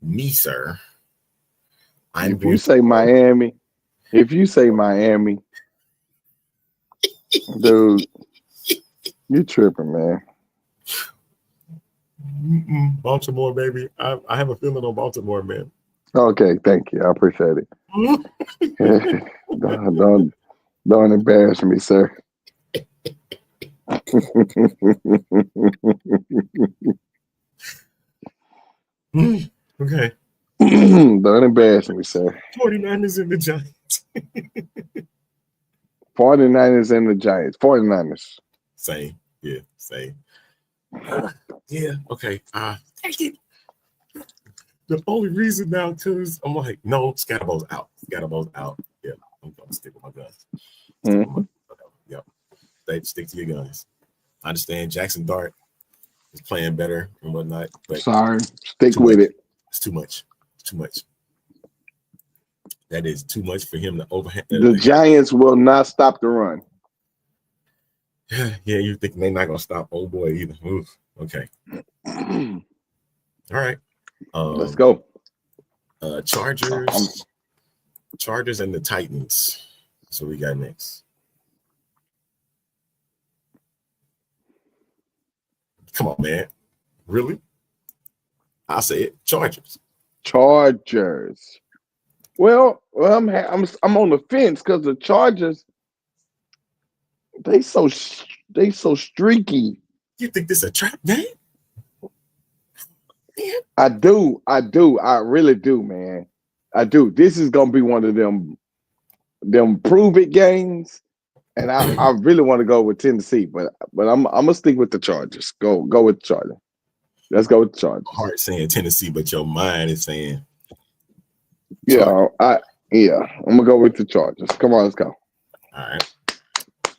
Me, sir. If you say Miami, dude, you tripping, man. Baltimore, baby. I have a feeling on Baltimore, man. Okay, thank you. I appreciate it. don't embarrass me, sir. Okay. Don't embarrass me, sir. 49ers and the Giants. 49ers and the Giants. 49ers. Same. Yeah, same. Yeah, okay. Take it. The only reason now, because I'm like, no, Scatterbow's out. Scatterbow's out. Yeah, I'm going to stick with my guns. Yep. Stick to your guns. I understand Jackson Dart is playing better and whatnot. But sorry. Stick with it. It's too much. It's too much. That is too much for him to overhand. The Giants will not stop the run. Yeah, you think they're not going to stop old boy either. Oof. Okay. All right. Let's go. Chargers and the Titans. That's what we got next. Come on, man. Really? I'll say it. Chargers. Well, I'm on the fence because the Chargers, they so streaky. You think this is a trap game? I do. I really do, man. I do. This is gonna be one of them prove it games, and I really want to go with Tennessee, but I'm gonna stick with the Chargers. Go with the Chargers. Let's go with the Chargers. Heart saying Tennessee, but your mind is saying. Chargers. I'm gonna go with the Chargers. Come on, let's go. All right.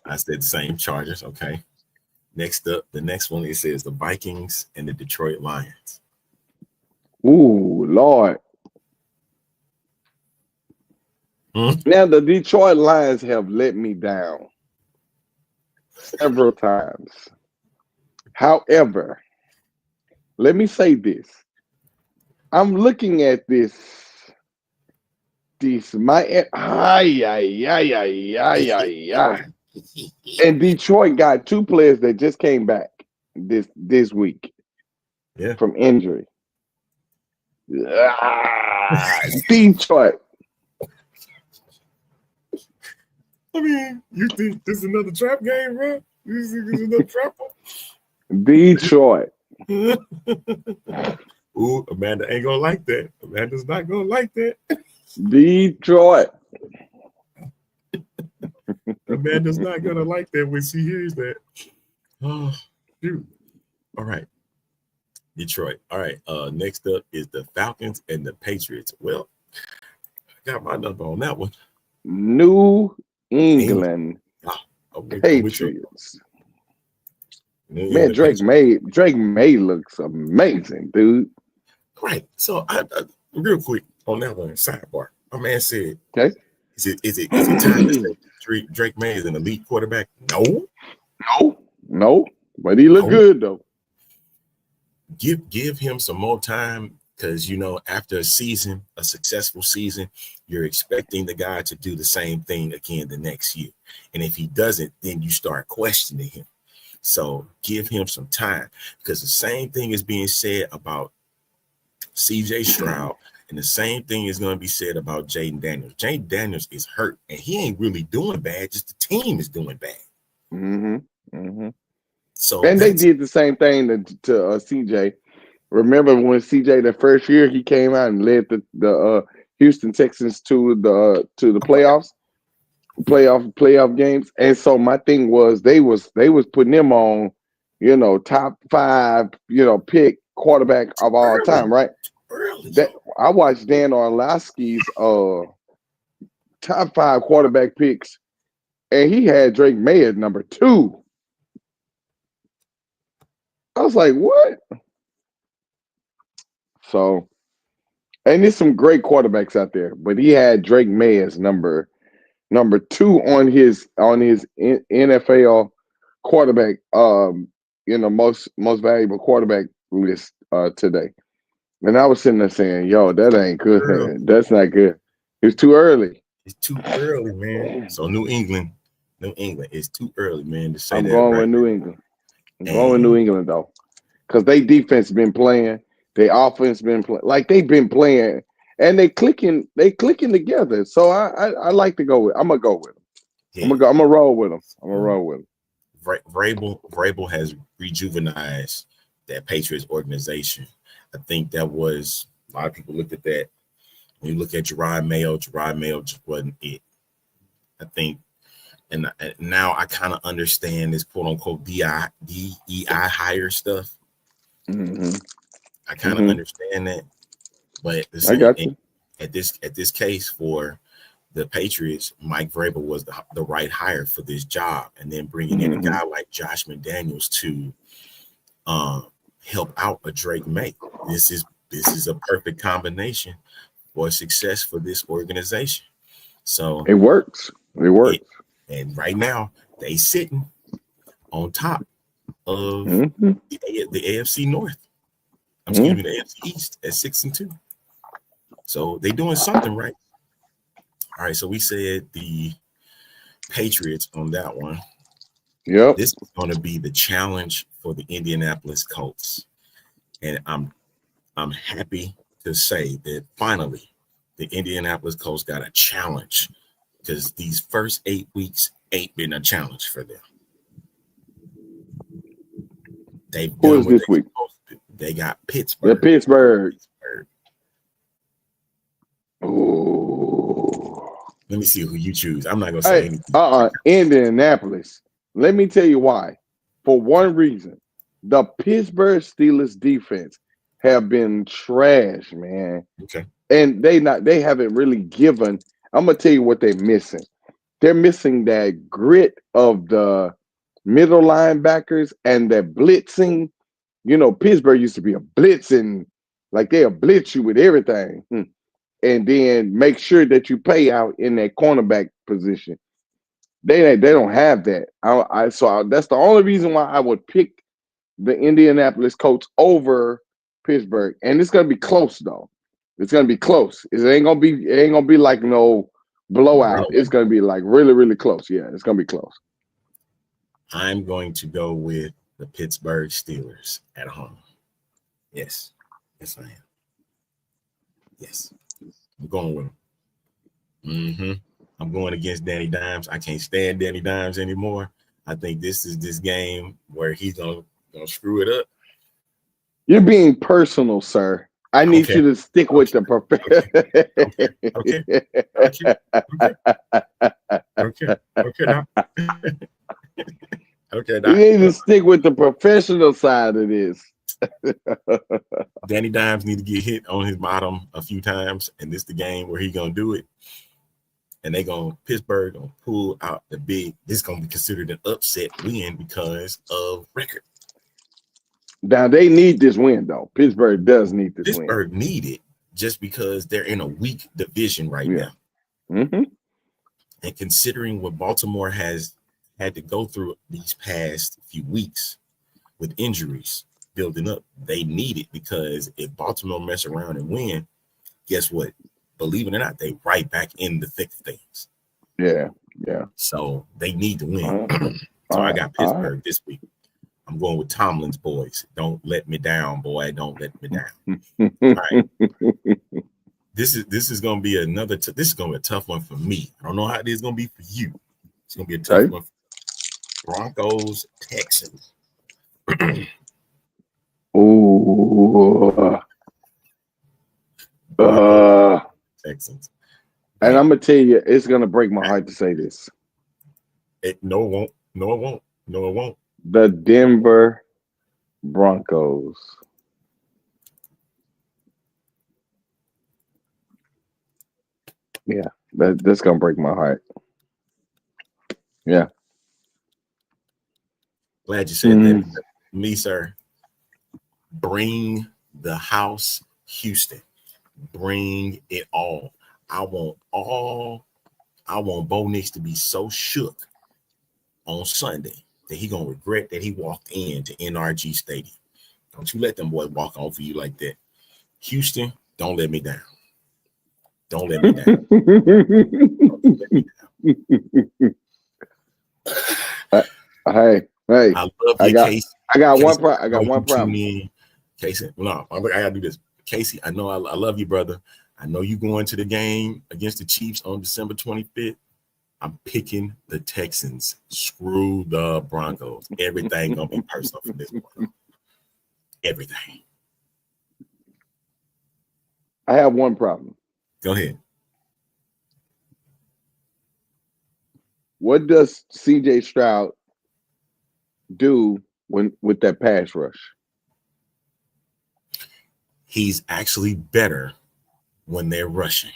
I said the same Chargers. Okay. Next up, the next one, it says the Vikings and the Detroit Lions. Ooh, Lord. Now the Detroit Lions have let me down. several times. However, let me say this. I'm looking at this. Ay, ay, ay, ay, ay, ay, ay. And Detroit got two players that just came back this week Yeah. from injury. Detroit. I mean, you think this is another trap game, bro? You think this is another trap one? Detroit. Ooh, Amanda ain't gonna like that. Amanda's not gonna like that. Detroit. Amanda's not gonna like that when she hears that. Oh, dude. All right. Detroit. All right. Next up is the Falcons and the Patriots. Well, I got my number on that one. New England Patriots. Man, Drake May looks amazing, dude. Right. So I real quick on that one, sidebar. My man said, okay, is it time to say Drake May is an elite quarterback? No. But he looked good though. Give him some more time, because after a successful season, you're expecting the guy to do the same thing again the next year. And if he doesn't, then you start questioning him. So give him some time, because the same thing is being said about CJ Stroud, and the same thing is going to be said about Jaden Daniels. Jaden Daniels is hurt, and he ain't really doing bad. Just the team is doing bad. So, and they did the same thing to CJ. Remember when CJ the first year he came out and led the Houston Texans to the playoff games, and so my thing was they was putting him on, top 5, pick quarterback of all time, right? That I watched Dan Orlovsky's top 5 quarterback picks, and he had Drake May at number 2. I was like, what? So, and there's some great quarterbacks out there, but he had Drake May as number 2 on his NFL quarterback, most valuable quarterback list today. And I was sitting there saying, yo, that ain't good. That's not good. It's too early. It's too early, man. So New England, it's too early, man, to say I'm that. going with New England. I'm going with New England, though. Because they defense been playing. Their offense been playing. Like, they've been playing. And they clicking together. So I like to go with. I'm gonna go with them. Yeah. I'm gonna roll with them. Vrabel has rejuvenized that Patriots organization. I think that was a lot of people looked at that. When you look at Gerard Mayo just wasn't it. I think, and now I kind of understand this quote unquote DEI hire stuff. I kind of understand that, but I got you. At this case for the Patriots, Mike Vrabel was the right hire for this job, and then bringing in a guy like Josh McDaniels to help out a Drake May. This is a perfect combination for success for this organization. So it works. And right now they sitting on top of the AFC North. Excuse me, the AFC East at 6-2. So they're doing something right. All right, so we said the Patriots on that one. Yep. This is going to be the challenge for the Indianapolis Colts. And I'm happy to say that finally the Indianapolis Colts got a challenge, because these first 8 weeks ain't been a challenge for them. Who is this week? They got Pittsburgh. The Pittsburgh. Ooh. Let me see who you choose. I'm not gonna say anything. Indianapolis. Let me tell you why. For one reason, the Pittsburgh Steelers defense have been trash, man. Okay. And they haven't really given. I'm gonna tell you what they're missing. They're missing that grit of the middle linebackers and that blitzing. Pittsburgh used to be a blitzing, like they'll blitz you with everything. And then make sure that you pay out in that cornerback position. They don't have that. That's the only reason why I would pick the Indianapolis Colts over Pittsburgh, and it's gonna be close though. It's gonna be close. It ain't gonna be like no blowout. It's gonna be like really, really close. Yeah, it's gonna be close. I'm going to go with the Pittsburgh Steelers at home. Yes, I am. Yes, I'm going with them. Mm-hmm. I'm going against Danny Dimes. I can't stand Danny Dimes anymore. I think this is this game where he's gonna screw it up. You're being personal, sir. I need you to stick with the profession. Okay. You need to stick with the professional side of this. Danny Dimes need to get hit on his bottom a few times, and this is the game where he's gonna do it. And Pittsburgh gonna pull out the big. This is gonna be considered an upset win because of record. Now they need this win though. Pittsburgh does need this win. Pittsburgh need it just because they're in a weak division right now. Mm-hmm. And considering what Baltimore has had to go through these past few weeks with injuries building up, they need it because if Baltimore mess around and win, guess what? Believe it or not, they right back in the thick of things. Yeah. So they need to win. So I got Pittsburgh this week. I'm going with Tomlin's boys. Don't let me down, boy. Don't let me down. All right. This is gonna be this is gonna be a tough one for me. I don't know how it is gonna be for you. It's gonna be a tough one. Broncos, Texans. Ooh. Texans. And I'm gonna tell you, it's gonna break my heart to say this. No, it won't. The Denver Broncos. Yeah, that's gonna break my heart. Yeah. Glad you said that. Me, sir. Bring the house, Houston. Bring it all. I want Bo Nix to be so shook on Sunday that he gonna regret that he walked into NRG Stadium. Don't you let them boys walk on for you like that. Houston, don't let me down. Don't let me down. Hey. I love you, Casey. I got Casey, one problem. Casey, no, I gotta do this. Casey, I know I love you, brother. I know you going to the game against the Chiefs on December 25th. I'm picking the Texans. Screw the Broncos. Everything gonna be personal from this point. Everything. I have one problem. Go ahead. What does CJ Stroud do with that pass rush? He's actually better when they're rushing.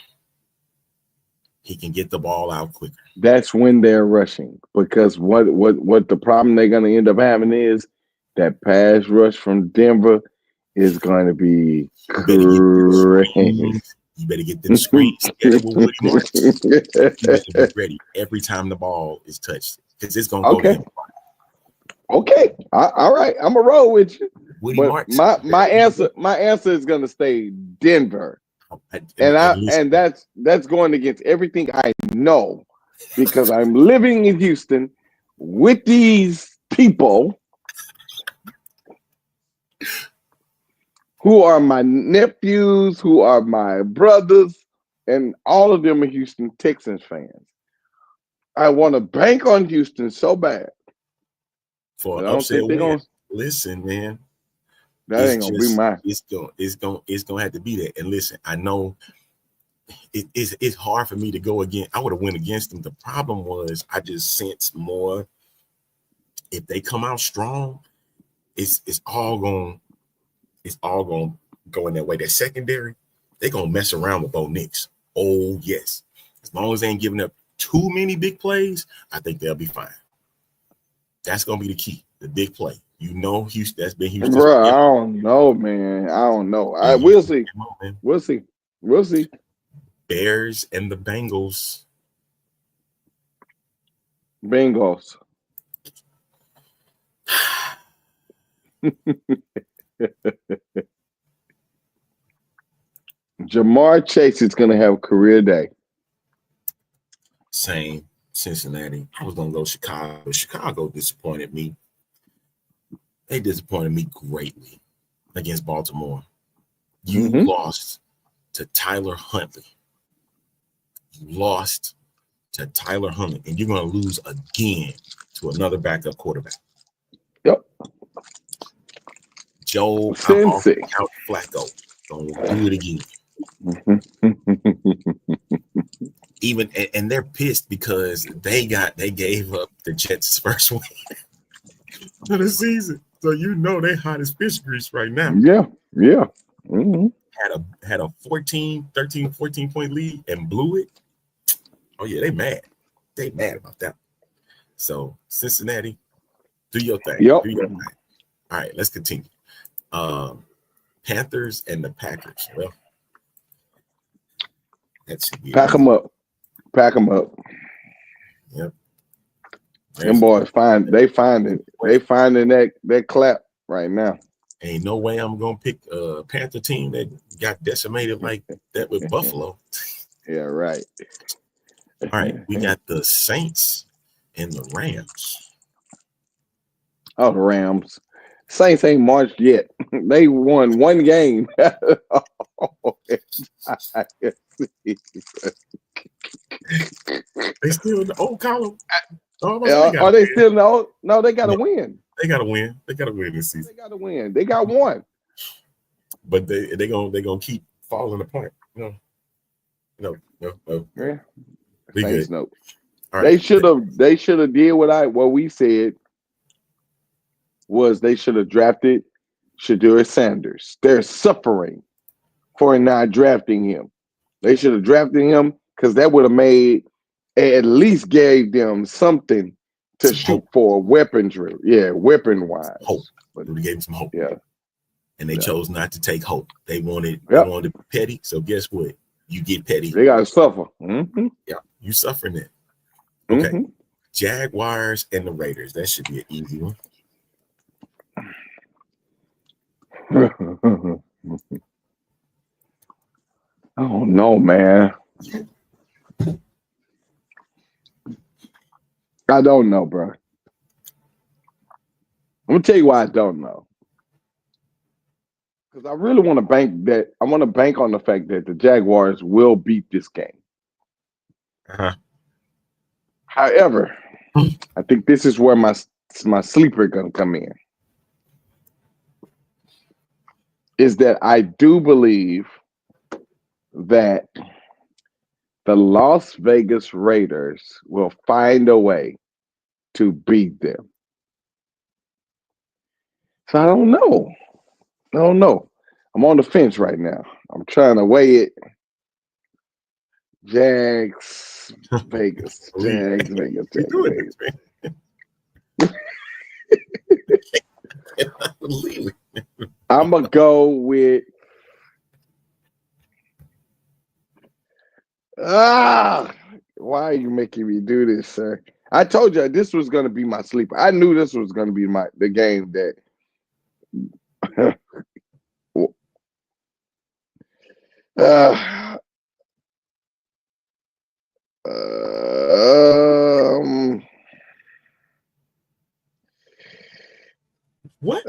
He can get the ball out quicker. That's when they're rushing, because what the problem they're going to end up having is that pass rush from Denver is going to be crazy. You better get them screens together with Woody Martin. You better be ready every time the ball is touched, because it's going to go in. Okay. All right. I'm going to roll with you. Woody Martin. My answer is going to stay Denver. And that's going against everything I know, because I'm living in Houston with these people who are my nephews, who are my brothers, and all of them are Houston Texans fans. I want to bank on Houston so bad. For an upset win. Listen, man. That ain't gonna be mine. It's gonna have to be that. And listen, I know it's hard for me to go again. I would have went against them. The problem was I just sense more. If they come out strong, it's all gonna go in that way. That secondary, they're gonna mess around with Bo Nix. Oh yes, as long as they ain't giving up too many big plays, I think they'll be fine. That's gonna be the key, the big play. You know, Houston. That's been Houston. Bro, I don't know, man. I don't know. We'll see. We'll see. Bears and the Bengals. Bengals. Jamar Chase is going to have a career day. Same. Cincinnati. I was gonna go Chicago, but Chicago disappointed me. They disappointed me greatly against Baltimore. You lost to Tyler Huntley. You lost to Tyler Huntley, and you're gonna lose again to another backup quarterback. Yep. Joe Cincy. Count Flacco. Gonna do it again. Even and they're pissed because they gave up the Jets' first win of the season. So you know they hot as fish grease right now. Yeah. Mm-hmm. Had a 14 point lead and blew it. Oh yeah, they mad. They mad about that. So Cincinnati, do your thing. Yep. Do your thing. All right, let's continue. Panthers and the Packers. Well, that should be Pack them up. Yep. Them boys finding that clap right now. Ain't no way I'm gonna pick a Panther team that got decimated like that with Buffalo. Yeah, right. All right, we got the Saints and the Rams. Oh, the Rams. Saints ain't marched yet. They won one game. They still in the old column. Are they still in the old? No, they got to win. They got to win. They got to win this season. They got to win. They got one. But they gonna keep falling apart. No. Yeah. We Saints, good. no. All They right. should have did what we said was they should have drafted Shedeur Sanders. They're suffering for not drafting him. They should have drafted him because that would have made at least gave them something to some shoot hope. for weaponry. Yeah, weapon wise. Hope. But We gave them some hope. yeah. And they chose not to take hope. They wanted petty. So guess what? You get petty. They gotta suffer. Mm-hmm. Yeah, you suffering it. Okay. Mm-hmm. Jaguars and the Raiders. That should be an easy one. Oh no, man. I don't know, bro. I'm gonna tell you why I don't know. Because I really want to bank that. I want to bank on the fact that the Jaguars will beat this game. Uh-huh. However, I think this is where my sleeper gonna come in. Is that I do believe that the Las Vegas Raiders will find a way to beat them. So I don't know. I'm on the fence right now. I'm trying to weigh it. Jags, Vegas. Jags, Vegas. Jags, Vegas. I'm going to go with why are you making me do this, sir? I told you this was going to be my sleeper. I knew this was going to be the game that what?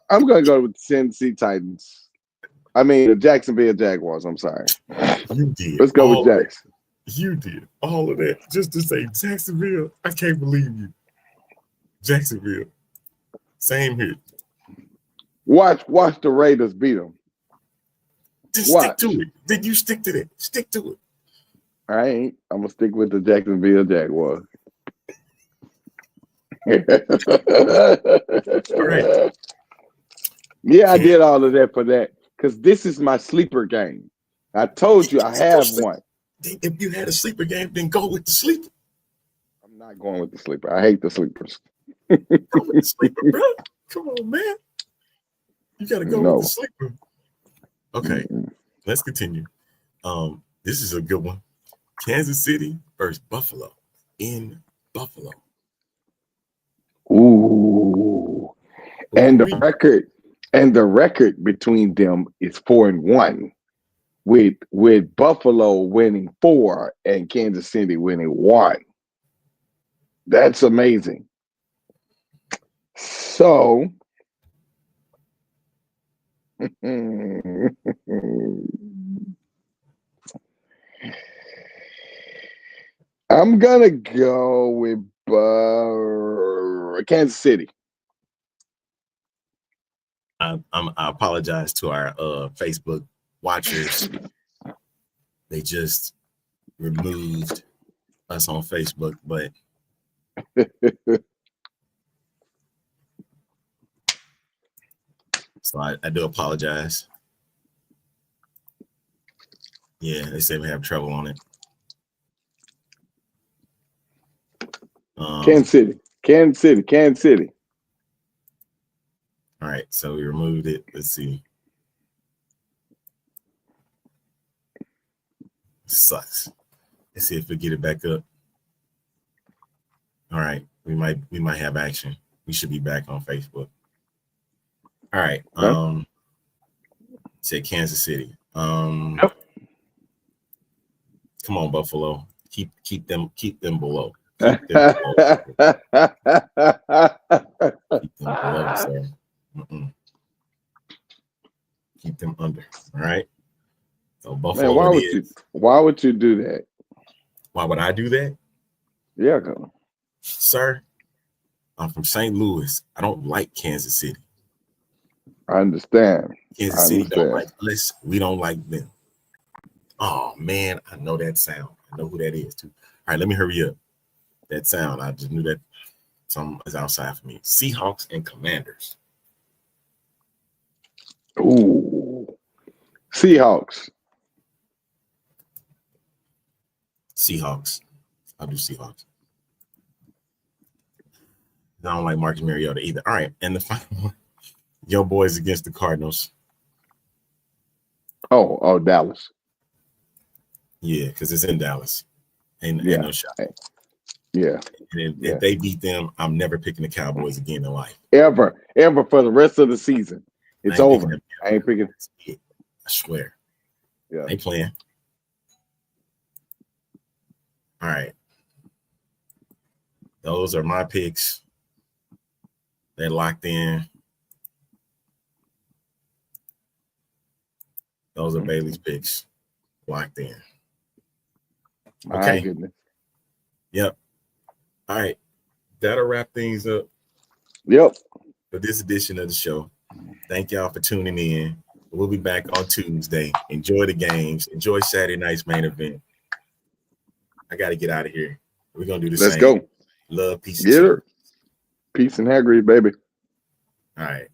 I'm going to go with the Tennessee Titans. I mean, the Jacksonville Jaguars. I'm sorry. You did. Let's go with Jax. You did all of that just to say Jacksonville. I can't believe you. Jacksonville. Same here. Watch the Raiders beat them. Just stick to it. Did you stick to that? Stick to it. I ain't. I'm gonna stick with the Jacksonville Jaguars. All right. Yeah, I did all of that for that because this is my sleeper game. I told you I have one. If you had a sleeper game, then go with the sleeper. I'm not going with the sleeper. I hate the sleepers. Go with the sleeper, bro. Come on, man. You got to go with the sleeper. Okay, let's continue. This is a good one. Kansas City versus Buffalo in Buffalo. Ooh. And the record between them is 4-1, with Buffalo winning 4 and Kansas City winning 1. That's amazing. So I'm gonna go with Kansas City. I apologize to our Facebook watchers. They just removed us on Facebook, but so I do apologize. Yeah, they say we have trouble on it. Kansas City. All right, so we removed it. Let's see. Sucks. Let's see if we get it back up. All right, we might have action. We should be back on Facebook. All right. Say Kansas City. Yep. Come on, Buffalo. Keep them below. Keep them below, sir. Keep them under. All right. So Buffalo. Man, why would you do that? Why would I do that? Yeah, sir. I'm from St. Louis. I don't like Kansas City. I understand. Kansas City don't like us. We don't like them. Oh man, I know that sound. I know who that is too. All right, let me hurry up. That sound, I just knew that something is outside for me. Seahawks and Commanders. Ooh. Seahawks. I'll do Seahawks. I don't like Marcus Mariota either. All right, and the final one. Your boys against the Cardinals. Oh, Dallas. Yeah, because it's in Dallas. Ain't no shot. Yeah. And if they beat them, I'm never picking the Cowboys again in life. Ever for the rest of the season. It's over. I ain't picking. I swear. Yeah. They playing. All right. Those are my picks. They're locked in. Those are Bailey's picks. Locked in. Okay. My goodness. Yep. All right. That'll wrap things up. Yep. For this edition of the show. Thank y'all for tuning in. We'll be back on Tuesday. Enjoy the games. Enjoy Saturday night's main event. I got to get out of here. We're going to do the same. Let's go. Love, peace, Get her. Peace and Hagrid, baby. All right.